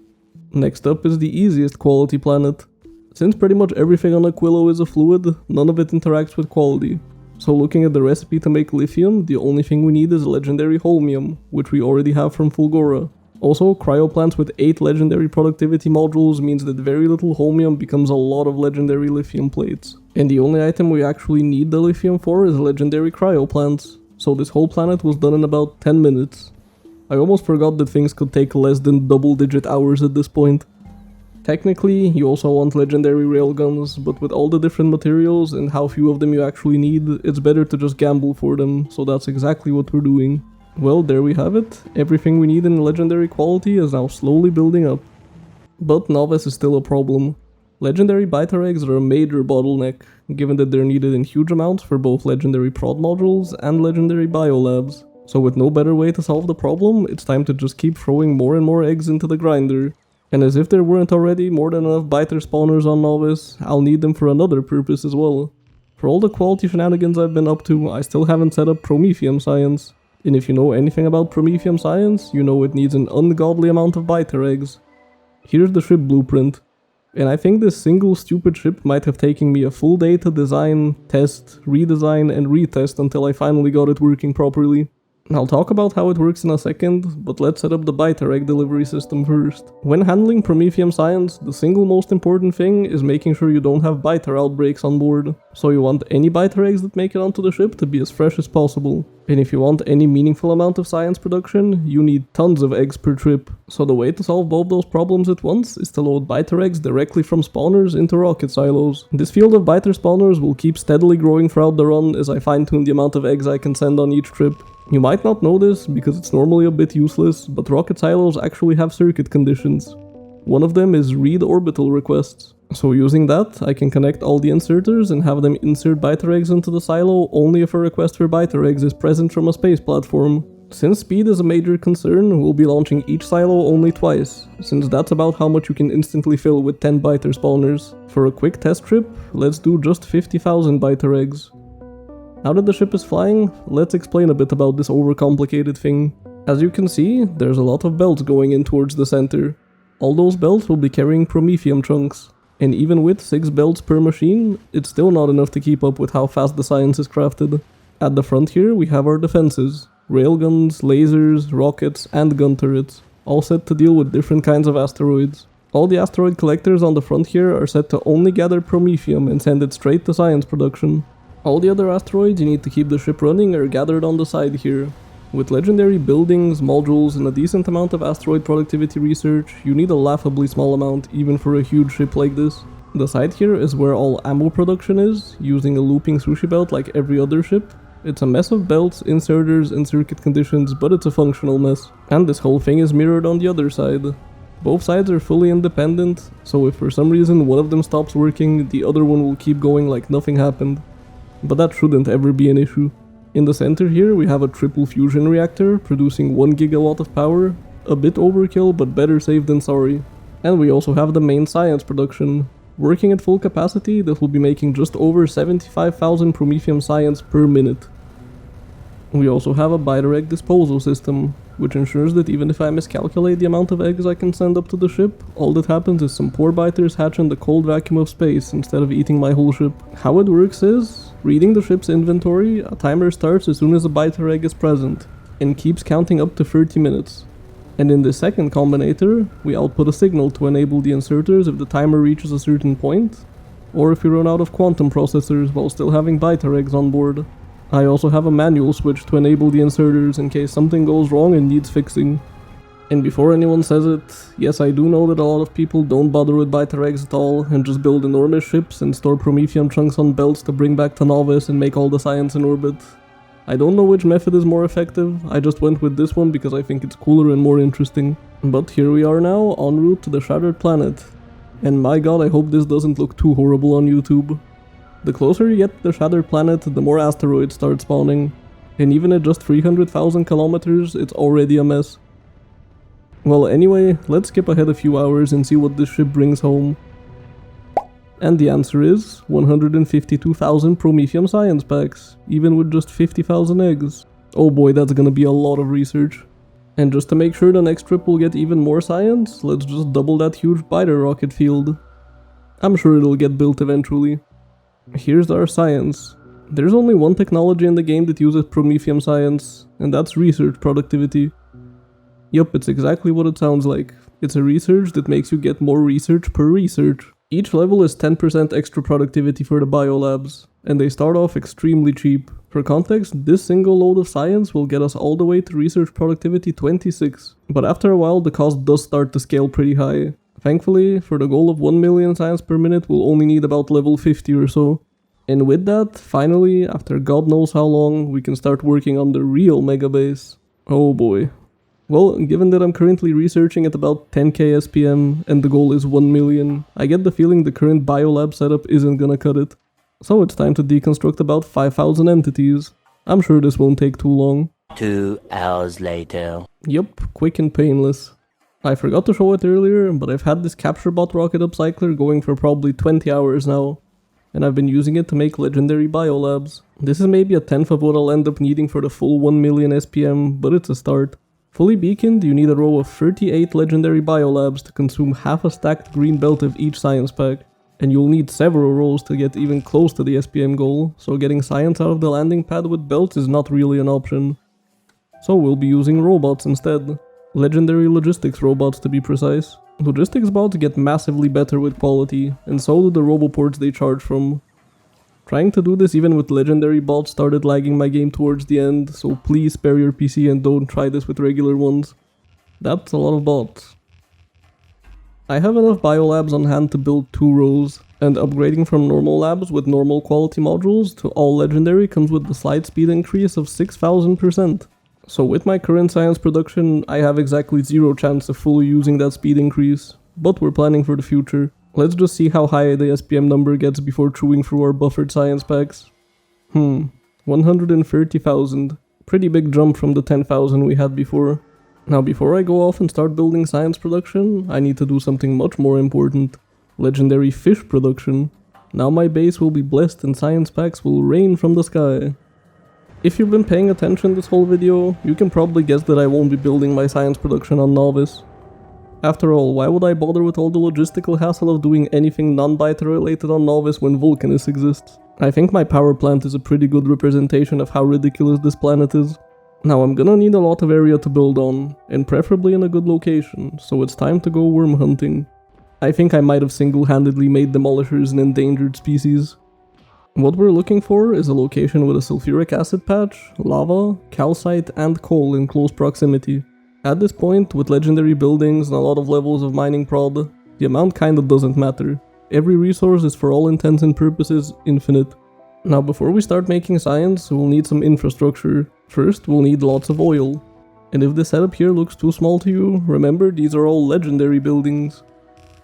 Next up is the easiest quality planet. Since pretty much everything on Aquilo is a fluid, none of it interacts with quality. So looking at the recipe to make lithium, the only thing we need is legendary holmium, which we already have from Fulgora. Also, cryoplants with 8 legendary productivity modules means that very little holmium becomes a lot of legendary lithium plates. And the only item we actually need the lithium for is legendary cryoplants. So this whole planet was done in about 10 minutes. I almost forgot that things could take less than double-digit hours at this point. Technically, you also want legendary railguns, but with all the different materials and how few of them you actually need, it's better to just gamble for them, so that's exactly what we're doing. Well, there we have it. Everything we need in legendary quality is now slowly building up. But novice is still a problem. Legendary biter eggs are a major bottleneck, given that they're needed in huge amounts for both legendary prod modules and legendary biolabs. So with no better way to solve the problem, it's time to just keep throwing more and more eggs into the grinder. And as if there weren't already more than enough biter spawners on novice, I'll need them for another purpose as well. For all the quality shenanigans I've been up to, I still haven't set up Prometheum science. And if you know anything about Prometheum science, you know it needs an ungodly amount of biter eggs. Here's the ship blueprint. And I think this single stupid ship might have taken me a full day to design, test, redesign and retest until I finally got it working properly. I'll talk about how it works in a second, but let's set up the biter egg delivery system first. When handling Prometheum science, the single most important thing is making sure you don't have biter outbreaks on board. So you want any biter eggs that make it onto the ship to be as fresh as possible. And if you want any meaningful amount of science production, you need tons of eggs per trip. So the way to solve both those problems at once is to load biter eggs directly from spawners into rocket silos. This field of biter spawners will keep steadily growing throughout the run as I fine-tune the amount of eggs I can send on each trip. You might not know this because it's normally a bit useless, but rocket silos actually have circuit conditions. One of them is read orbital requests. So using that, I can connect all the inserters and have them insert biter eggs into the silo only if a request for biter eggs is present from a space platform. Since speed is a major concern, we'll be launching each silo only twice, since that's about how much you can instantly fill with 10 biter spawners. For a quick test trip, let's do just 50,000 biter eggs. Now that the ship is flying, let's explain a bit about this overcomplicated thing. As you can see, there's a lot of belts going in towards the center. All those belts will be carrying Prometheum chunks. And even with 6 belts per machine, it's still not enough to keep up with how fast the science is crafted. At the front here we have our defenses. Railguns, lasers, rockets, and gun turrets, all set to deal with different kinds of asteroids. All the asteroid collectors on the front here are set to only gather Prometheum and send it straight to science production. All the other asteroids you need to keep the ship running are gathered on the side here. With legendary buildings, modules, and a decent amount of asteroid productivity research, you need a laughably small amount even for a huge ship like this. The side here is where all ammo production is, using a looping sushi belt like every other ship. It's a mess of belts, inserters, and circuit conditions, but it's a functional mess. And this whole thing is mirrored on the other side. Both sides are fully independent, so if for some reason one of them stops working, the other one will keep going like nothing happened. But that shouldn't ever be an issue. In the center here we have a triple fusion reactor producing 1 gigawatt of power, a bit overkill but better safe than sorry. And we also have the main science production. Working at full capacity, this will be making just over 75,000 Prometheum science per minute. We also have a biter egg disposal system, which ensures that even if I miscalculate the amount of eggs I can send up to the ship, all that happens is some poor biters hatch in the cold vacuum of space instead of eating my whole ship. How it works is, reading the ship's inventory, a timer starts as soon as a biter egg is present, and keeps counting up to 30 minutes. And in the second combinator, we output a signal to enable the inserters if the timer reaches a certain point, or if we run out of quantum processors while still having biter eggs on board. I also have a manual switch to enable the inserters in case something goes wrong and needs fixing. And before anyone says it, yes, I do know that a lot of people don't bother with biter eggs at all and just build enormous ships and store Prometheum chunks on belts to bring back to Novice and make all the science in orbit. I don't know which method is more effective, I just went with this one because I think it's cooler and more interesting. But here we are now, en route to the Shattered Planet. And my god, I hope this doesn't look too horrible on YouTube. The closer you get to the Shattered Planet, the more asteroids start spawning. And even at just 300,000 kilometers, it's already a mess. Well, anyway, let's skip ahead a few hours and see what this ship brings home. And the answer is 152,000 Prometheum science packs, even with just 50,000 eggs. Oh boy, that's gonna be a lot of research. And just to make sure the next trip will get even more science, let's just double that huge biter rocket field. I'm sure it'll get built eventually. Here's our science. There's only one technology in the game that uses Prometheum science, and that's research productivity. Yup, it's exactly what it sounds like. It's a research that makes you get more research per research. Each level is 10% extra productivity for the biolabs, and they start off extremely cheap. For context, this single load of science will get us all the way to research productivity 26, but after a while the cost does start to scale pretty high. Thankfully, for the goal of 1 million science per minute, we'll only need about level 50 or so. And with that, finally, after God knows how long, we can start working on the real Megabase. Oh boy. Well, given that I'm currently researching at about 10k SPM and the goal is 1 million, I get the feeling the current biolab setup isn't gonna cut it. So it's time to deconstruct about 5,000 entities. I'm sure this won't take too long. 2 hours later. Yup, quick and painless. I forgot to show it earlier, but I've had this capture bot rocket upcycler going for probably 20 hours now, and I've been using it to make legendary biolabs. This is maybe a tenth of what I'll end up needing for the full 1 million SPM, but it's a start. Fully beaconed, you need a row of 38 legendary biolabs to consume half a stacked green belt of each science pack, and you'll need several rows to get even close to the SPM goal, so getting science out of the landing pad with belts is not really an option. So we'll be using robots instead. Legendary logistics robots to be precise. Logistics bots get massively better with quality, and so do the roboports they charge from. Trying to do this even with legendary bots started lagging my game towards the end, so please spare your PC and don't try this with regular ones. That's a lot of bots. I have enough biolabs on hand to build 2 rows, and upgrading from normal labs with normal quality modules to all legendary comes with the slight speed increase of 6000%. So with my current science production, I have exactly 0 chance of fully using that speed increase, but we're planning for the future. Let's just see how high the SPM number gets before chewing through our buffered science packs. 130,000. Pretty big jump from the 10,000 we had before. Now before I go off and start building science production, I need to do something much more important. Legendary fish production. Now my base will be blessed and science packs will rain from the sky. If you've been paying attention this whole video, you can probably guess that I won't be building my science production on Novice. After all, why would I bother with all the logistical hassle of doing anything non-biter related on Novice when Vulcanus exists? I think my power plant is a pretty good representation of how ridiculous this planet is. Now I'm gonna need a lot of area to build on, and preferably in a good location, so it's time to go worm hunting. I think I might have single-handedly made demolishers an endangered species. What we're looking for is a location with a sulfuric acid patch, lava, calcite, and coal in close proximity. At this point, with legendary buildings and a lot of levels of mining prod, the amount kinda doesn't matter. Every resource is for all intents and purposes infinite. Now before we start making science, we'll need some infrastructure. First, we'll need lots of oil. And if this setup here looks too small to you, remember these are all legendary buildings.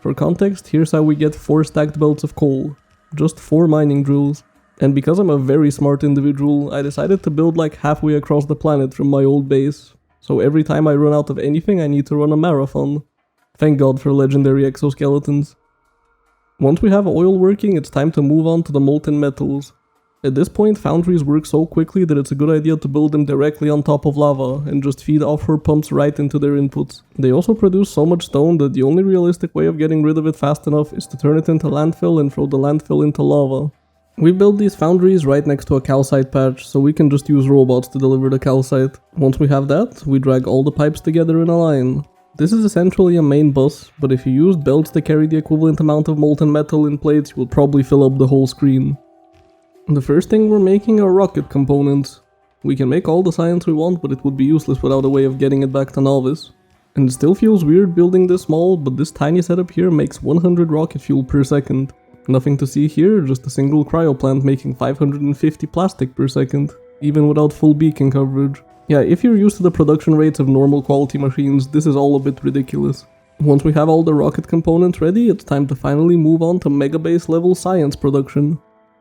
For context, here's how we get 4 stacked belts of coal. Just 4 mining drills. And because I'm a very smart individual, I decided to build like halfway across the planet from my old base. So every time I run out of anything, I need to run a marathon. Thank God for legendary exoskeletons. Once we have oil working, it's time to move on to the molten metals. At this point, foundries work so quickly that it's a good idea to build them directly on top of lava and just feed offshore pumps right into their inputs. They also produce so much stone that the only realistic way of getting rid of it fast enough is to turn it into landfill and throw the landfill into lava. We build these foundries right next to a calcite patch, so we can just use robots to deliver the calcite. Once we have that, we drag all the pipes together in a line. This is essentially a main bus, but if you used belts to carry the equivalent amount of molten metal in plates, you will probably fill up the whole screen. The first thing we're making are rocket components. We can make all the science we want, but it would be useless without a way of getting it back to Novice. And it still feels weird building this small, but this tiny setup here makes 100 rocket fuel per second. Nothing to see here, just a single cryo plant making 550 plastic per second, even without full beacon coverage. Yeah, if you're used to the production rates of normal quality machines, this is all a bit ridiculous. Once we have all the rocket components ready, it's time to finally move on to Megabase level science production.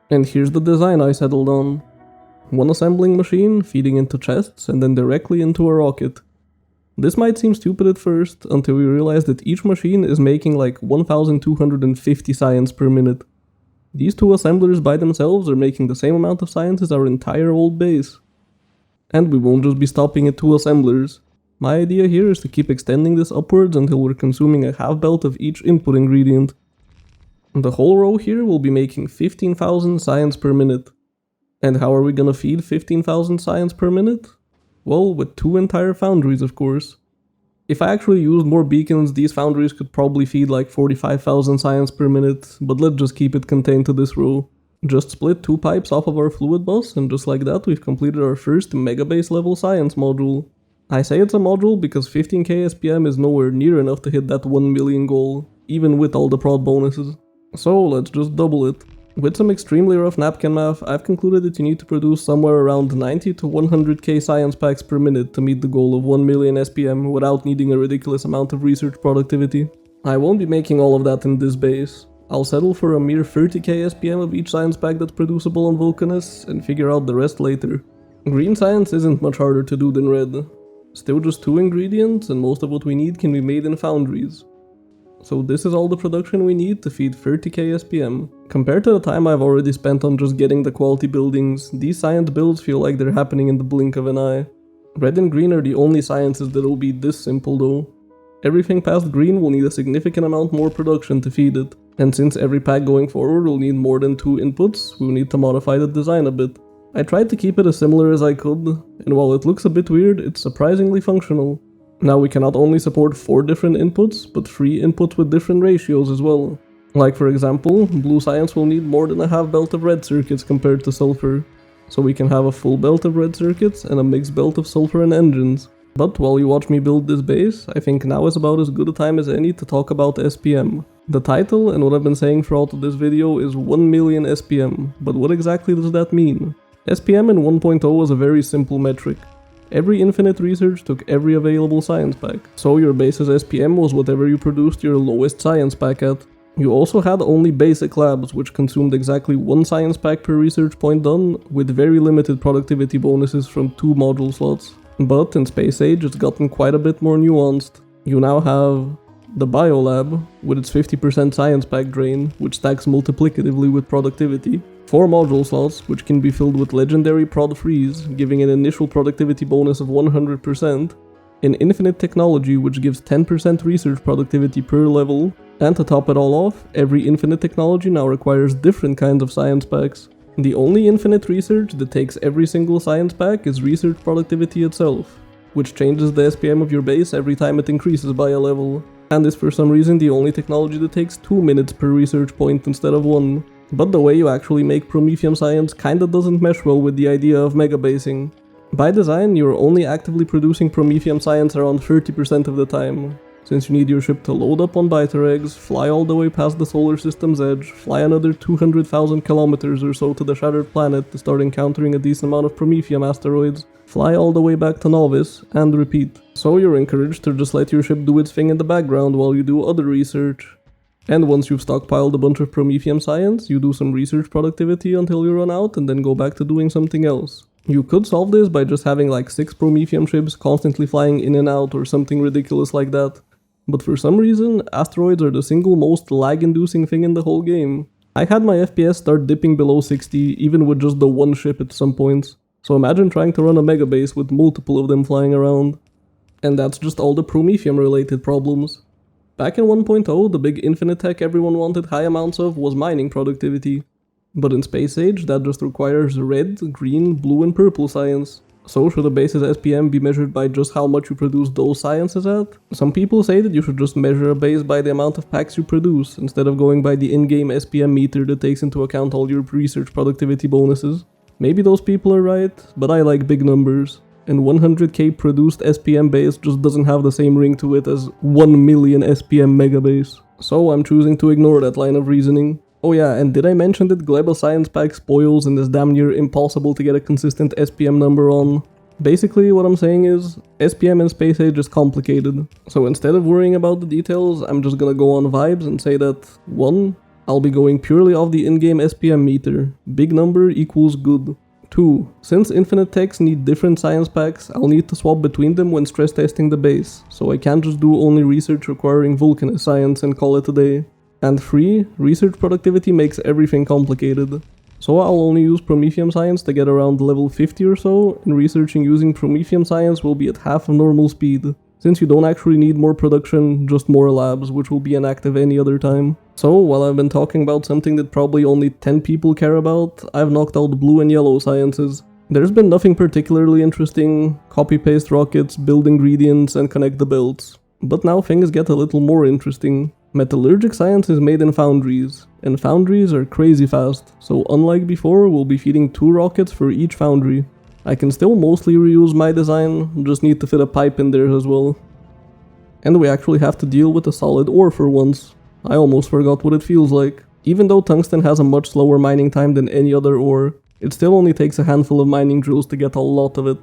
And here's the design I settled on. One assembling machine feeding into chests and then directly into a rocket. This might seem stupid at first, until we realize that each machine is making like 1250 science per minute. These 2 assemblers by themselves are making the same amount of science as our entire old base. And we won't just be stopping at 2 assemblers. My idea here is to keep extending this upwards until we're consuming a half belt of each input ingredient. The whole row here will be making 15,000 science per minute. And how are we gonna feed 15,000 science per minute? Well, with 2 entire foundries, of course. If I actually used more beacons, these foundries could probably feed like 45,000 science per minute, but let's just keep it contained to this row. Just split 2 pipes off of our fluid bus, and just like that we've completed our first Megabase level science module. I say it's a module because 15k SPM is nowhere near enough to hit that 1 million goal, even with all the prod bonuses. So let's just double it. With some extremely rough napkin math, I've concluded that you need to produce somewhere around 90 to 100k science packs per minute to meet the goal of 1 million SPM without needing a ridiculous amount of research productivity. I won't be making all of that in this base. I'll settle for a mere 30k SPM of each science pack that's producible on Vulcanus and figure out the rest later. Green science isn't much harder to do than red. Still just 2 ingredients, and most of what we need can be made in foundries. So this is all the production we need to feed 30k SPM. Compared to the time I've already spent on just getting the quality buildings, these science builds feel like they're happening in the blink of an eye. Red and green are the only sciences that'll be this simple though. Everything past green will need a significant amount more production to feed it, and since every pack going forward will need more than 2 inputs, we'll need to modify the design a bit. I tried to keep it as similar as I could, and while it looks a bit weird, it's surprisingly functional. Now we can not only support 4 different inputs, but 3 inputs with different ratios as well. Like for example, blue science will need more than a half belt of red circuits compared to sulfur, so we can have a full belt of red circuits and a mixed belt of sulfur and engines. But while you watch me build this base, I think now is about as good a time as any to talk about SPM. The title and what I've been saying throughout this video is 1 million SPM, but what exactly does that mean? SPM in 1.0 was a very simple metric. Every infinite research took every available science pack, so your base's SPM was whatever you produced your lowest science pack at. You also had only basic labs, which consumed exactly 1 science pack per research point done, with very limited productivity bonuses from 2 module slots. But in Space Age it's gotten quite a bit more nuanced. You now have the Biolab, with its 50% science pack drain, which stacks multiplicatively with productivity. 4 module slots, which can be filled with legendary prod freeze, giving an initial productivity bonus of 100%, an infinite technology which gives 10% research productivity per level, and to top it all off, every infinite technology now requires different kinds of science packs. The only infinite research that takes every single science pack is research productivity itself, which changes the SPM of your base every time it increases by a level, and is for some reason the only technology that takes 2 minutes per research point instead of 1. But the way you actually make Prometheum science kinda doesn't mesh well with the idea of megabasing. By design, you're only actively producing Prometheum science around 30% of the time, since you need your ship to load up on biter eggs, fly all the way past the solar system's edge, fly another 200,000 kilometers or so to the shattered planet to start encountering a decent amount of Prometheum asteroids, fly all the way back to Novice, and repeat. So you're encouraged to just let your ship do its thing in the background while you do other research. And once you've stockpiled a bunch of Prometheum science, you do some research productivity until you run out and then go back to doing something else. You could solve this by just having like 6 Prometheum ships constantly flying in and out or something ridiculous like that. But for some reason, asteroids are the single most lag-inducing thing in the whole game. I had my FPS start dipping below 60 even with just the 1 ship at some points. So imagine trying to run a megabase with multiple of them flying around. And that's just all the Prometheum related problems. Back in 1.0, the big infinite tech everyone wanted high amounts of was mining productivity. But in Space Age, that just requires red, green, blue and purple science. So should a base's SPM be measured by just how much you produce those sciences at? Some people say that you should just measure a base by the amount of packs you produce, instead of going by the in-game SPM meter that takes into account all your research productivity bonuses. Maybe those people are right, but I like big numbers. And 100k produced SPM base just doesn't have the same ring to it as 1 million SPM megabase. So I'm choosing to ignore that line of reasoning. Oh yeah, and did I mention that Global Science Pack spoils and is damn near impossible to get a consistent SPM number on? Basically what I'm saying is, SPM in Space Age is complicated. So instead of worrying about the details, I'm just gonna go on vibes and say that 1. I'll be going purely off the in-game SPM meter. Big number equals good. 2. Since infinite techs need different science packs, I'll need to swap between them when stress testing the base, so I can't just do only research requiring Vulcanus science and call it a day. And 3. Research productivity makes everything complicated. So I'll only use Prometheum science to get around level 50 or so, and researching using Prometheum science will be at half of normal speed. Since you don't actually need more production, just more labs, which will be inactive any other time. So, while I've been talking about something that probably only 10 people care about, I've knocked out blue and yellow sciences. There's been nothing particularly interesting, copy-paste rockets, build ingredients, and connect the belts. But now things get a little more interesting. Metallurgic science is made in foundries, and foundries are crazy fast, so unlike before, we'll be feeding 2 rockets for each foundry. I can still mostly reuse my design, just need to fit a pipe in there as well. And we actually have to deal with a solid ore for once. I almost forgot what it feels like. Even though tungsten has a much slower mining time than any other ore, it still only takes a handful of mining drills to get a lot of it.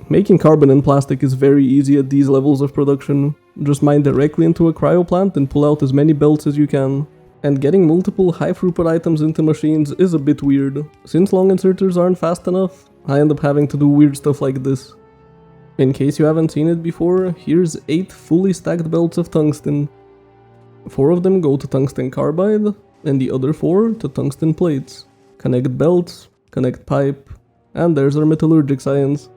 Making carbon and plastic is very easy at these levels of production. Just mine directly into a cryo plant and pull out as many belts as you can. And getting multiple high throughput items into machines is a bit weird. Since long inserters aren't fast enough, I end up having to do weird stuff like this. In case you haven't seen it before, here's 8 fully stacked belts of tungsten. 4 of them go to tungsten carbide, and the other 4 to tungsten plates. Connect belts, connect pipe, and there's our metallurgic science.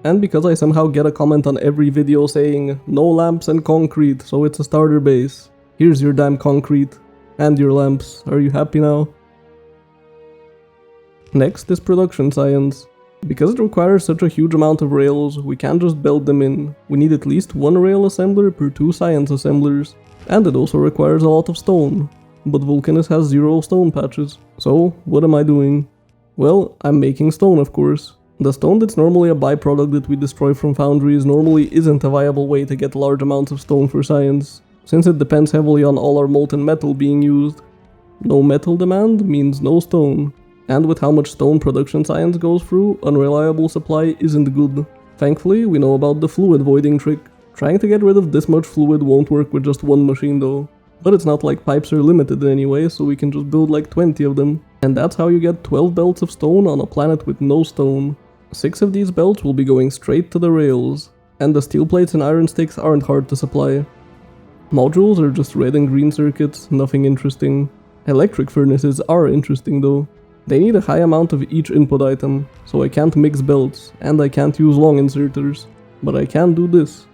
And because I somehow get a comment on every video saying, no lamps and concrete, so it's a starter base. Here's your damn concrete. And your lamps. Are you happy now? Next is production science. Because it requires such a huge amount of rails, we can't just build them in. We need at least 1 rail assembler per 2 science assemblers. And it also requires a lot of stone. But Vulcanus has 0 stone patches. So, what am I doing? Well, I'm making stone, of course. The stone that's normally a byproduct that we destroy from foundries normally isn't a viable way to get large amounts of stone for science, since it depends heavily on all our molten metal being used. No metal demand means no stone, and with how much stone production science goes through, unreliable supply isn't good. Thankfully, we know about the fluid voiding trick. Trying to get rid of this much fluid won't work with just 1 machine though. But it's not like pipes are limited in any way, so we can just build like 20 of them. And that's how you get 12 belts of stone on a planet with no stone. 6 of these belts will be going straight to the rails, and the steel plates and iron sticks aren't hard to supply. Modules are just red and green circuits, nothing interesting. Electric furnaces are interesting though. They need a high amount of each input item, so I can't mix belts, and I can't use long inserters. But I can do this.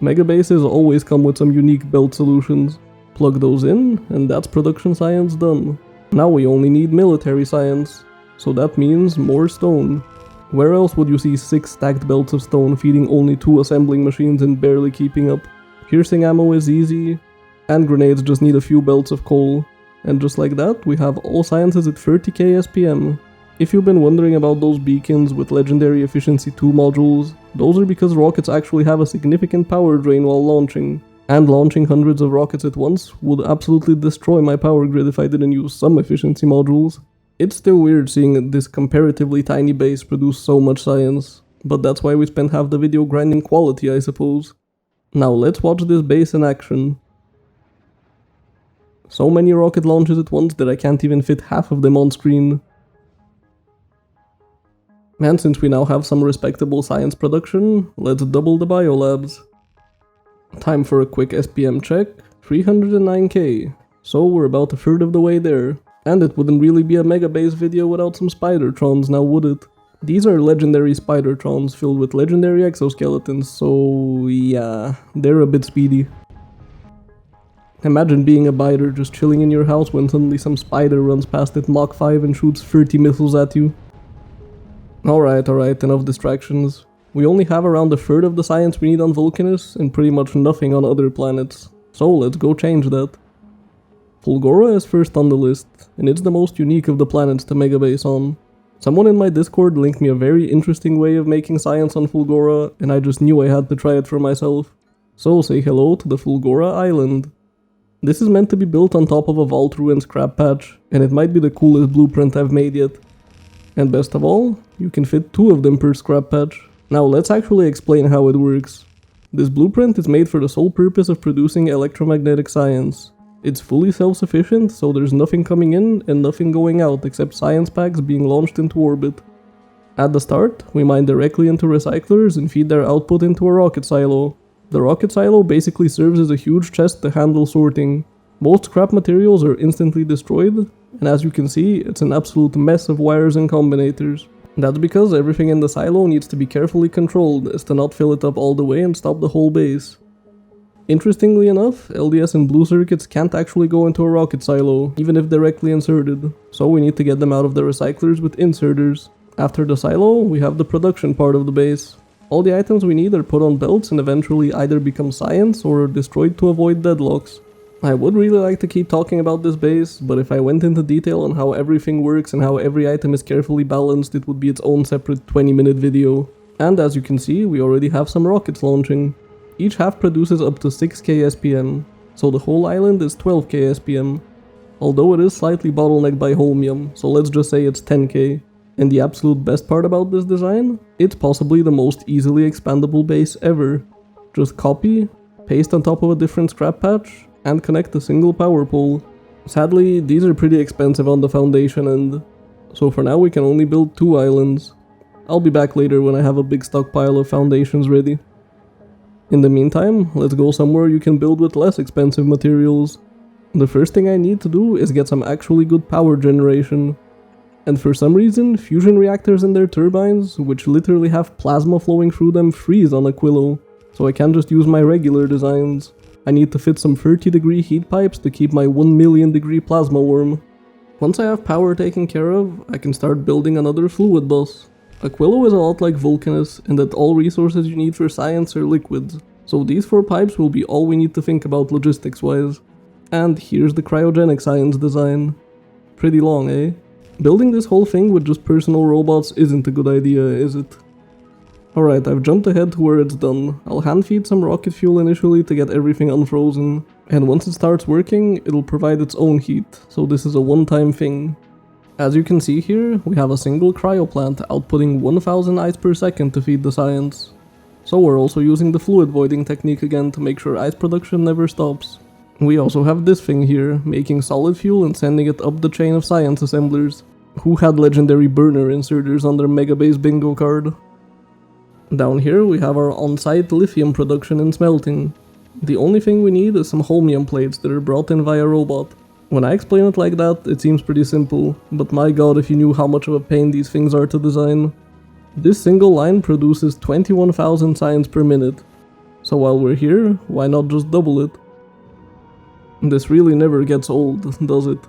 Megabases always come with some unique belt solutions. Plug those in, and that's production science done. Now we only need military science, so that means more stone. Where else would you see 6 stacked belts of stone feeding only 2 assembling machines and barely keeping up? Piercing ammo is easy, and grenades just need a few belts of coal. And just like that, we have all sciences at 30k SPM. If you've been wondering about those beacons with legendary efficiency 2 modules, those are because rockets actually have a significant power drain while launching. And launching hundreds of rockets at once would absolutely destroy my power grid if I didn't use some efficiency modules. It's still weird seeing this comparatively tiny base produce so much science, but that's why we spent half the video grinding quality, I suppose. Now let's watch this base in action. So many rocket launches at once that I can't even fit half of them on screen. And since we now have some respectable science production, let's double the biolabs. Time for a quick SPM check, 309k, so we're about a third of the way there. And it wouldn't really be a Megabase video without some Spidertrons, now would it? These are legendary Spidertrons filled with legendary exoskeletons, so yeah, they're a bit speedy. Imagine being a biter just chilling in your house when suddenly some spider runs past at Mach 5 and shoots 30 missiles at you. Alright, enough distractions. We only have around a third of the science we need on Vulcanus and pretty much nothing on other planets, so let's go change that. Fulgora is first on the list, and it's the most unique of the planets to Megabase on. Someone in my Discord linked me a very interesting way of making science on Fulgora, and I just knew I had to try it for myself. So say hello to the Fulgora Island. This is meant to be built on top of a Vault Ruin scrap patch, and it might be the coolest blueprint I've made yet. And best of all, you can fit 2 of them per scrap patch. Now let's actually explain how it works. This blueprint is made for the sole purpose of producing electromagnetic science. It's fully self-sufficient, so there's nothing coming in and nothing going out except science packs being launched into orbit. At the start, we mine directly into recyclers and feed their output into a rocket silo. The rocket silo basically serves as a huge chest to handle sorting. Most scrap materials are instantly destroyed, and as you can see, it's an absolute mess of wires and combinators. That's because everything in the silo needs to be carefully controlled as to not fill it up all the way and stop the whole base. Interestingly enough, LDS and blue circuits can't actually go into a rocket silo, even if directly inserted, so we need to get them out of the recyclers with inserters. After the silo, we have the production part of the base. All the items we need are put on belts and eventually either become science or destroyed to avoid deadlocks. I would really like to keep talking about this base, but if I went into detail on how everything works and how every item is carefully balanced, it would be its own separate 20-minute video. And as you can see, we already have some rockets launching. Each half produces up to 6k SPM, so the whole island is 12k SPM. Although it is slightly bottlenecked by holmium, so let's just say it's 10k. And the absolute best part about this design? It's possibly the most easily expandable base ever. Just copy, paste on top of a different scrap patch, and connect a single power pole. Sadly, these are pretty expensive on the foundation end, so for now we can only build 2 islands. I'll be back later when I have a big stockpile of foundations ready. In the meantime, let's go somewhere you can build with less expensive materials. The first thing I need to do is get some actually good power generation. And for some reason, fusion reactors and their turbines, which literally have plasma flowing through them, freeze on Aquilo, so I can't just use my regular designs. I need to fit some 30-degree heat pipes to keep my 1,000,000-degree plasma warm. Once I have power taken care of, I can start building another fluid bus. Aquilo is a lot like Vulcanus in that all resources you need for science are liquids, so these 4 pipes will be all we need to think about logistics-wise. And here's the cryogenic science design. Pretty long, eh? Building this whole thing with just personal robots isn't a good idea, is it? Alright, I've jumped ahead to where it's done. I'll hand feed some rocket fuel initially to get everything unfrozen, and once it starts working, it'll provide its own heat, so this is a one-time thing. As you can see here, we have a single cryo plant outputting 1000 ice per second to feed the science. So we're also using the fluid voiding technique again to make sure ice production never stops. We also have this thing here, making solid fuel and sending it up the chain of science assemblers, who had legendary burner inserters on their Megabase bingo card. Down here we have our on-site lithium production and smelting. The only thing we need is some holmium plates that are brought in via robot. When I explain it like that, it seems pretty simple, but my god if you knew how much of a pain these things are to design. This single line produces 21,000 science per minute, so while we're here, why not just double it? This really never gets old, does it?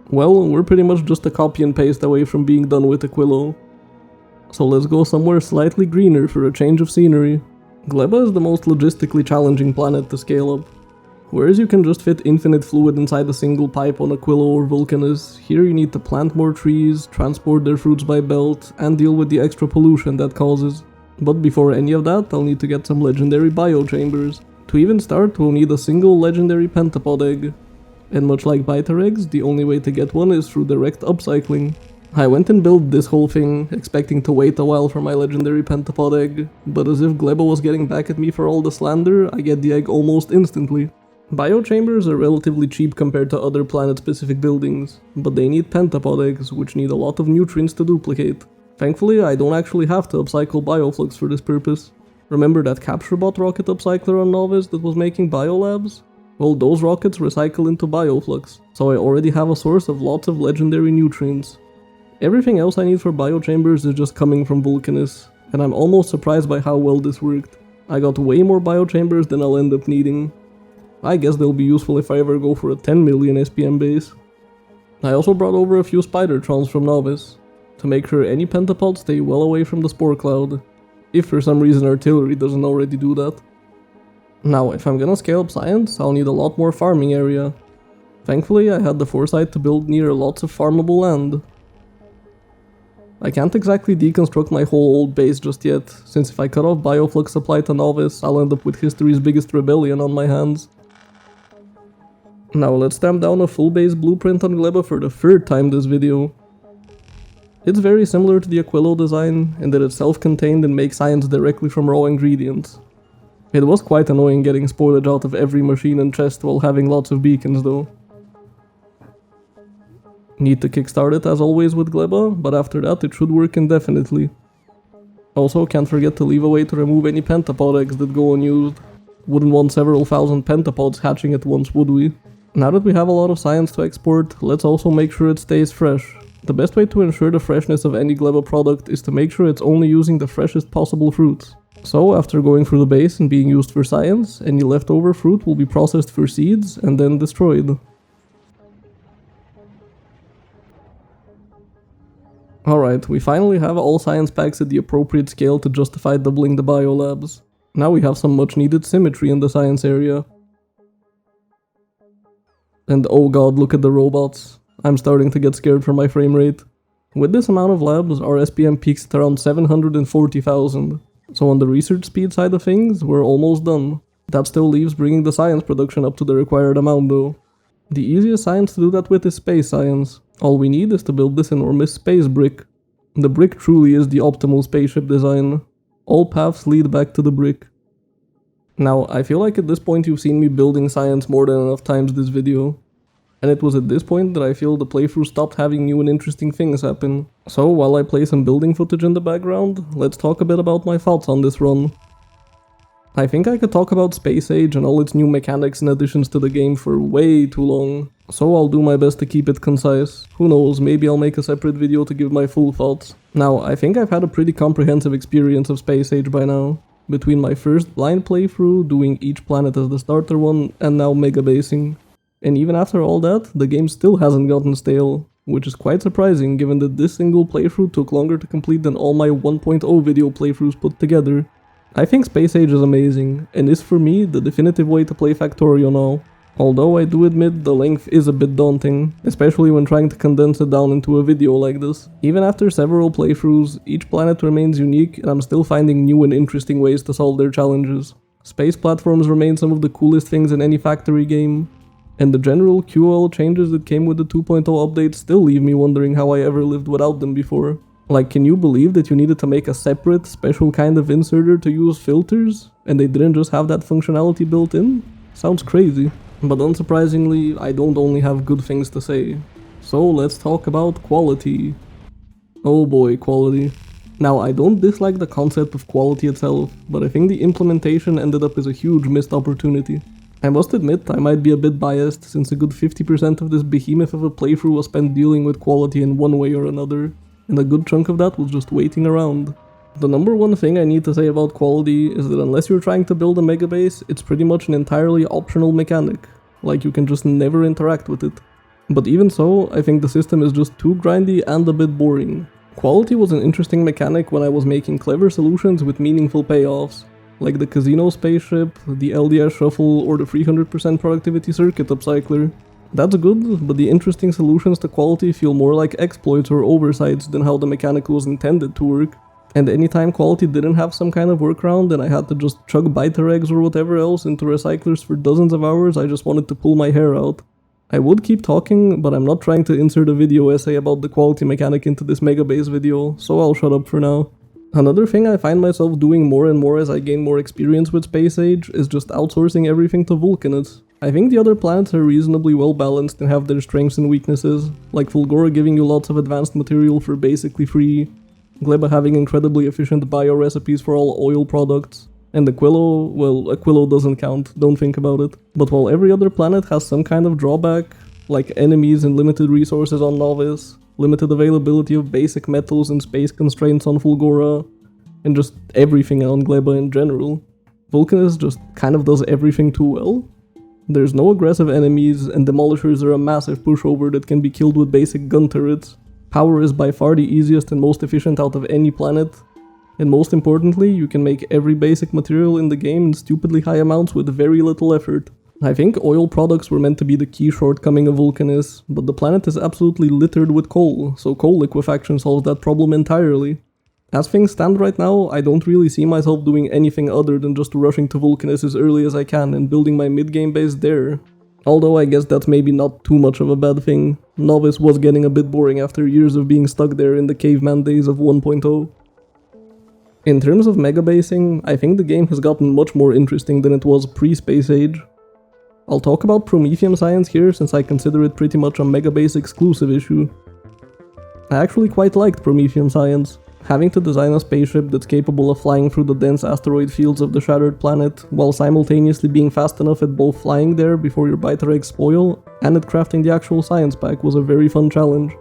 Well, we're pretty much just a copy and paste away from being done with Aquilo. So let's go somewhere slightly greener for a change of scenery. Gleba is the most logistically challenging planet to scale up. Whereas you can just fit infinite fluid inside a single pipe on Aquilo or Vulcanus, here you need to plant more trees, transport their fruits by belt, and deal with the extra pollution that causes. But before any of that, I'll need to get some legendary biochambers. To even start, we'll need a single legendary pentapod egg. And much like biter eggs, the only way to get one is through direct upcycling. I went and built this whole thing, expecting to wait a while for my legendary pentapod egg, but as if Gleba was getting back at me for all the slander, I get the egg almost instantly. Biochambers are relatively cheap compared to other planet-specific buildings, but they need pentapod eggs, which need a lot of nutrients to duplicate. Thankfully, I don't actually have to upcycle bioflux for this purpose. Remember that CaptureBot rocket upcycler on Novice that was making biolabs? Well, those rockets recycle into bioflux, so I already have a source of lots of legendary nutrients. Everything else I need for biochambers is just coming from Vulcanus, and I'm almost surprised by how well this worked. I got way more biochambers than I'll end up needing. I guess they'll be useful if I ever go for a 10 million SPM base. I also brought over a few Spidertrons from Novice, to make sure any pentapods stay well away from the spore cloud, if for some reason artillery doesn't already do that. Now, if I'm gonna scale up science, I'll need a lot more farming area. Thankfully, I had the foresight to build near lots of farmable land. I can't exactly deconstruct my whole old base just yet, since if I cut off bioflux supply to Novice, I'll end up with history's biggest rebellion on my hands. Now let's stamp down a full base blueprint on Gleba for the 3rd time this video. It's very similar to the Aquilo design, in that it's self-contained and makes science directly from raw ingredients. It was quite annoying getting spoilage out of every machine and chest while having lots of beacons though. Need to kickstart it as always with Gleba, but after that it should work indefinitely. Also, can't forget to leave a way to remove any pentapod eggs that go unused. Wouldn't want several thousand pentapods hatching at once, would we? Now that we have a lot of science to export, let's also make sure it stays fresh. The best way to ensure the freshness of any Gleba product is to make sure it's only using the freshest possible fruits. So, after going through the base and being used for science, any leftover fruit will be processed for seeds and then destroyed. Alright, we finally have all science packs at the appropriate scale to justify doubling the biolabs. Now we have some much needed symmetry in the science area. And oh god, look at the robots. I'm starting to get scared for my frame rate. With this amount of labs, our SPM peaks at around 740,000. So on the research speed side of things, we're almost done. That still leaves bringing the science production up to the required amount though. The easiest science to do that with is space science. All we need is to build this enormous space brick. The brick truly is the optimal spaceship design. All paths lead back to the brick. Now, I feel like at this point you've seen me building science more than enough times this video. And it was at this point that I feel the playthrough stopped having new and interesting things happen. So while I play some building footage in the background, let's talk a bit about my thoughts on this run. I think I could talk about Space Age and all its new mechanics and additions to the game for way too long, so I'll do my best to keep it concise. Who knows, maybe I'll make a separate video to give my full thoughts. Now, I think I've had a pretty comprehensive experience of Space Age by now. Between my first blind playthrough, doing each planet as the starter one, and now megabasing. And even after all that, the game still hasn't gotten stale, which is quite surprising given that this single playthrough took longer to complete than all my 1.0 video playthroughs put together. I think Space Age is amazing, and is for me the definitive way to play Factorio now. Although I do admit the length is a bit daunting, especially when trying to condense it down into a video like this. Even after several playthroughs, each planet remains unique and I'm still finding new and interesting ways to solve their challenges. Space platforms remain some of the coolest things in any Factory game, and the general QoL changes that came with the 2.0 update still leave me wondering how I ever lived without them before. Like, can you believe that you needed to make a separate, special kind of inserter to use filters, and they didn't just have that functionality built in? Sounds crazy. But unsurprisingly, I don't only have good things to say. So let's talk about quality. Oh boy, quality. Now, I don't dislike the concept of quality itself, but I think the implementation ended up as a huge missed opportunity. I must admit, I might be a bit biased, since a good 50% of this behemoth of a playthrough was spent dealing with quality in one way or another, and a good chunk of that was just waiting around. The number one thing I need to say about quality is that unless you're trying to build a megabase, it's pretty much an entirely optional mechanic, like you can just never interact with it. But even so, I think the system is just too grindy and a bit boring. Quality was an interesting mechanic when I was making clever solutions with meaningful payoffs, like the casino spaceship, the LDS shuffle, or the 300% productivity circuit upcycler. That's good, but the interesting solutions to quality feel more like exploits or oversights than how the mechanic was intended to work. And anytime quality didn't have some kind of workaround and I had to just chug biter eggs or whatever else into recyclers for dozens of hours, I just wanted to pull my hair out. I would keep talking, but I'm not trying to insert a video essay about the quality mechanic into this Megabase video, so I'll shut up for now. Another thing I find myself doing more and more as I gain more experience with Space Age is just outsourcing everything to Vulcanists. I think the other planets are reasonably well balanced and have their strengths and weaknesses, like Fulgora giving you lots of advanced material for basically free, Gleba having incredibly efficient bio recipes for all oil products, and Aquilo, well, Aquilo doesn't count, don't think about it. But while every other planet has some kind of drawback, like enemies and limited resources on Novice, limited availability of basic metals and space constraints on Fulgora, and just everything on Gleba in general, Vulcanist just kind of does everything too well. There's no aggressive enemies, and Demolishers are a massive pushover that can be killed with basic gun turrets. Power is by far the easiest and most efficient out of any planet, and most importantly, you can make every basic material in the game in stupidly high amounts with very little effort. I think oil products were meant to be the key shortcoming of Vulcanus, but the planet is absolutely littered with coal, so coal liquefaction solves that problem entirely. As things stand right now, I don't really see myself doing anything other than just rushing to Vulcanus as early as I can and building my mid-game base there. Although I guess that's maybe not too much of a bad thing. Novice was getting a bit boring after years of being stuck there in the caveman days of 1.0. In terms of megabasing, I think the game has gotten much more interesting than it was pre-Space Age. I'll talk about Prometheum science here since I consider it pretty much a Megabase exclusive issue. I actually quite liked Prometheum science. Having to design a spaceship that's capable of flying through the dense asteroid fields of the Shattered Planet, while simultaneously being fast enough at both flying there before your biter eggs spoil, and at crafting the actual science pack was a very fun challenge.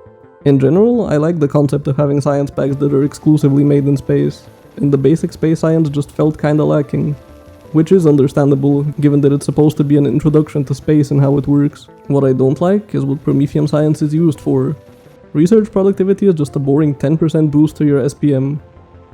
In general, I like the concept of having science packs that are exclusively made in space, and the basic space science just felt kinda lacking. Which is understandable, given that it's supposed to be an introduction to space and how it works. What I don't like is what Prometheum science is used for. Research productivity is just a boring 10% boost to your SPM,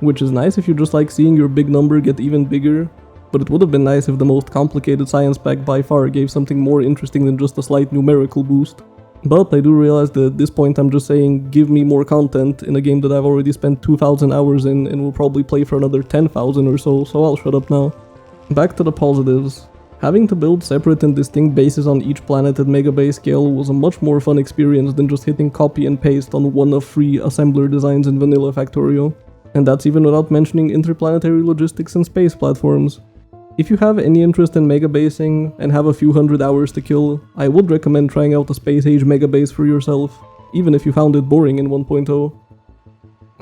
which is nice if you just like seeing your big number get even bigger, but it would have been nice if the most complicated science pack by far gave something more interesting than just a slight numerical boost. But I do realize that at this point I'm just saying give me more content in a game that I've already spent 2,000 hours in and will probably play for another 10,000 or so I'll shut up now. Back to the positives. Having to build separate and distinct bases on each planet at Megabase scale was a much more fun experience than just hitting copy and paste on one of 3 assembler designs in vanilla Factorio. And that's even without mentioning interplanetary logistics and space platforms. If you have any interest in megabasing and have a few hundred hours to kill, I would recommend trying out the Space Age Megabase for yourself, even if you found it boring in 1.0.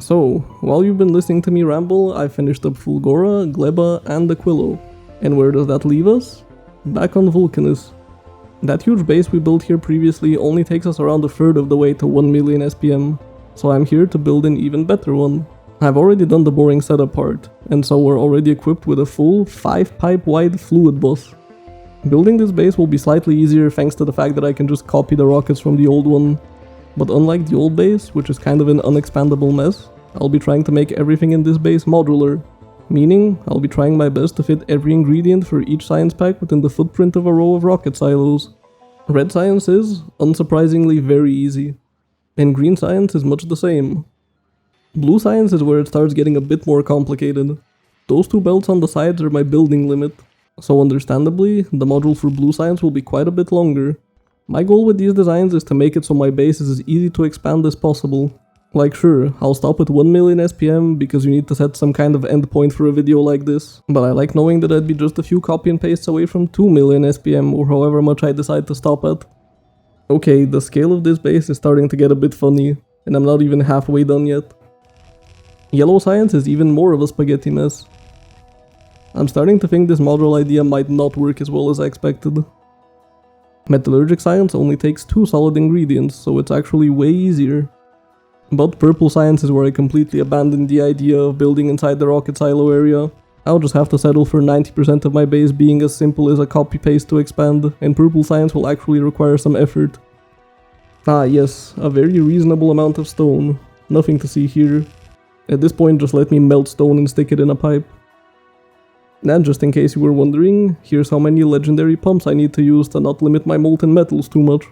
So, while you've been listening to me ramble, I finished up Fulgora, Gleba, and Aquilo. And where does that leave us? Back on Vulcanus. That huge base we built here previously only takes us around a third of the way to 1 million SPM, so I'm here to build an even better one. I've already done the boring setup part, and so we're already equipped with a full 5-pipe wide fluid bus. Building this base will be slightly easier thanks to the fact that I can just copy the rockets from the old one, but unlike the old base, which is kind of an unexpandable mess, I'll be trying to make everything in this base modular, meaning I'll be trying my best to fit every ingredient for each science pack within the footprint of a row of rocket silos. Red science is, unsurprisingly, very easy, and green science is much the same. Blue science is where it starts getting a bit more complicated. Those 2 belts on the sides are my building limit, so understandably, the module for blue science will be quite a bit longer. My goal with these designs is to make it so my base is as easy to expand as possible. Like sure, I'll stop at 1 million SPM because you need to set some kind of endpoint for a video like this, but I like knowing that I'd be just a few copy and pastes away from 2 million SPM or however much I decide to stop at. Okay, the scale of this base is starting to get a bit funny, and I'm not even halfway done yet. Yellow science is even more of a spaghetti mess. I'm starting to think this module idea might not work as well as I expected. Metallurgic science only takes 2 solid ingredients, so it's actually way easier. But purple science is where I completely abandoned the idea of building inside the rocket silo area. I'll just have to settle for 90% of my base being as simple as a copy-paste to expand, and purple science will actually require some effort. Ah yes, a very reasonable amount of stone. Nothing to see here. At this point, just let me melt stone and stick it in a pipe. And just in case you were wondering, here's how many legendary pumps I need to use to not limit my molten metals too much.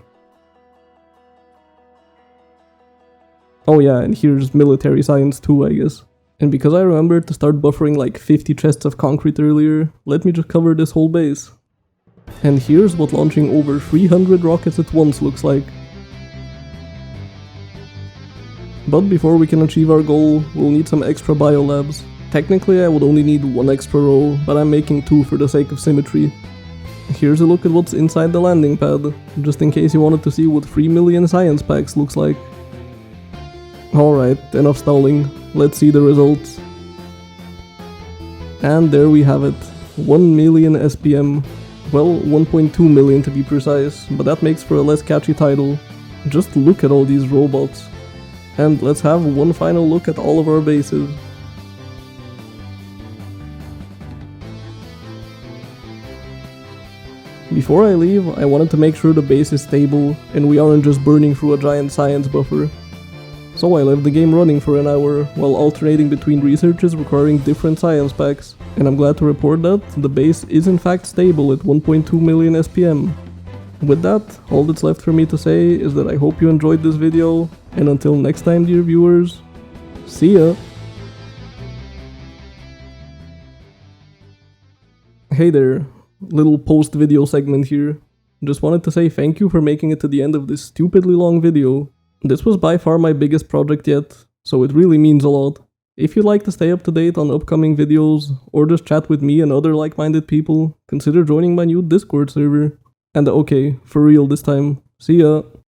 Oh yeah, and here's military science too, I guess. And because I remembered to start buffering like 50 chests of concrete earlier, let me just cover this whole base. And here's what launching over 300 rockets at once looks like. But before we can achieve our goal, we'll need some extra biolabs. Technically I would only need 1 extra row, but I'm making 2 for the sake of symmetry. Here's a look at what's inside the landing pad, just in case you wanted to see what 3 million science packs looks like. Alright, enough stalling, let's see the results. And there we have it, 1 million SPM. Well, 1.2 million to be precise, but that makes for a less catchy title. Just look at all these robots. And let's have one final look at all of our bases. Before I leave, I wanted to make sure the base is stable and we aren't just burning through a giant science buffer. So I left the game running for an hour, while alternating between researches requiring different science packs, and I'm glad to report that the base is in fact stable at 1.2 million SPM. With that, all that's left for me to say is that I hope you enjoyed this video, and until next time dear viewers, see ya! Hey there, little post-video segment here. Just wanted to say thank you for making it to the end of this stupidly long video. This was by far my biggest project yet, so it really means a lot. If you'd like to stay up to date on upcoming videos, or just chat with me and other like-minded people, consider joining my new Discord server. And okay, for real this time, see ya!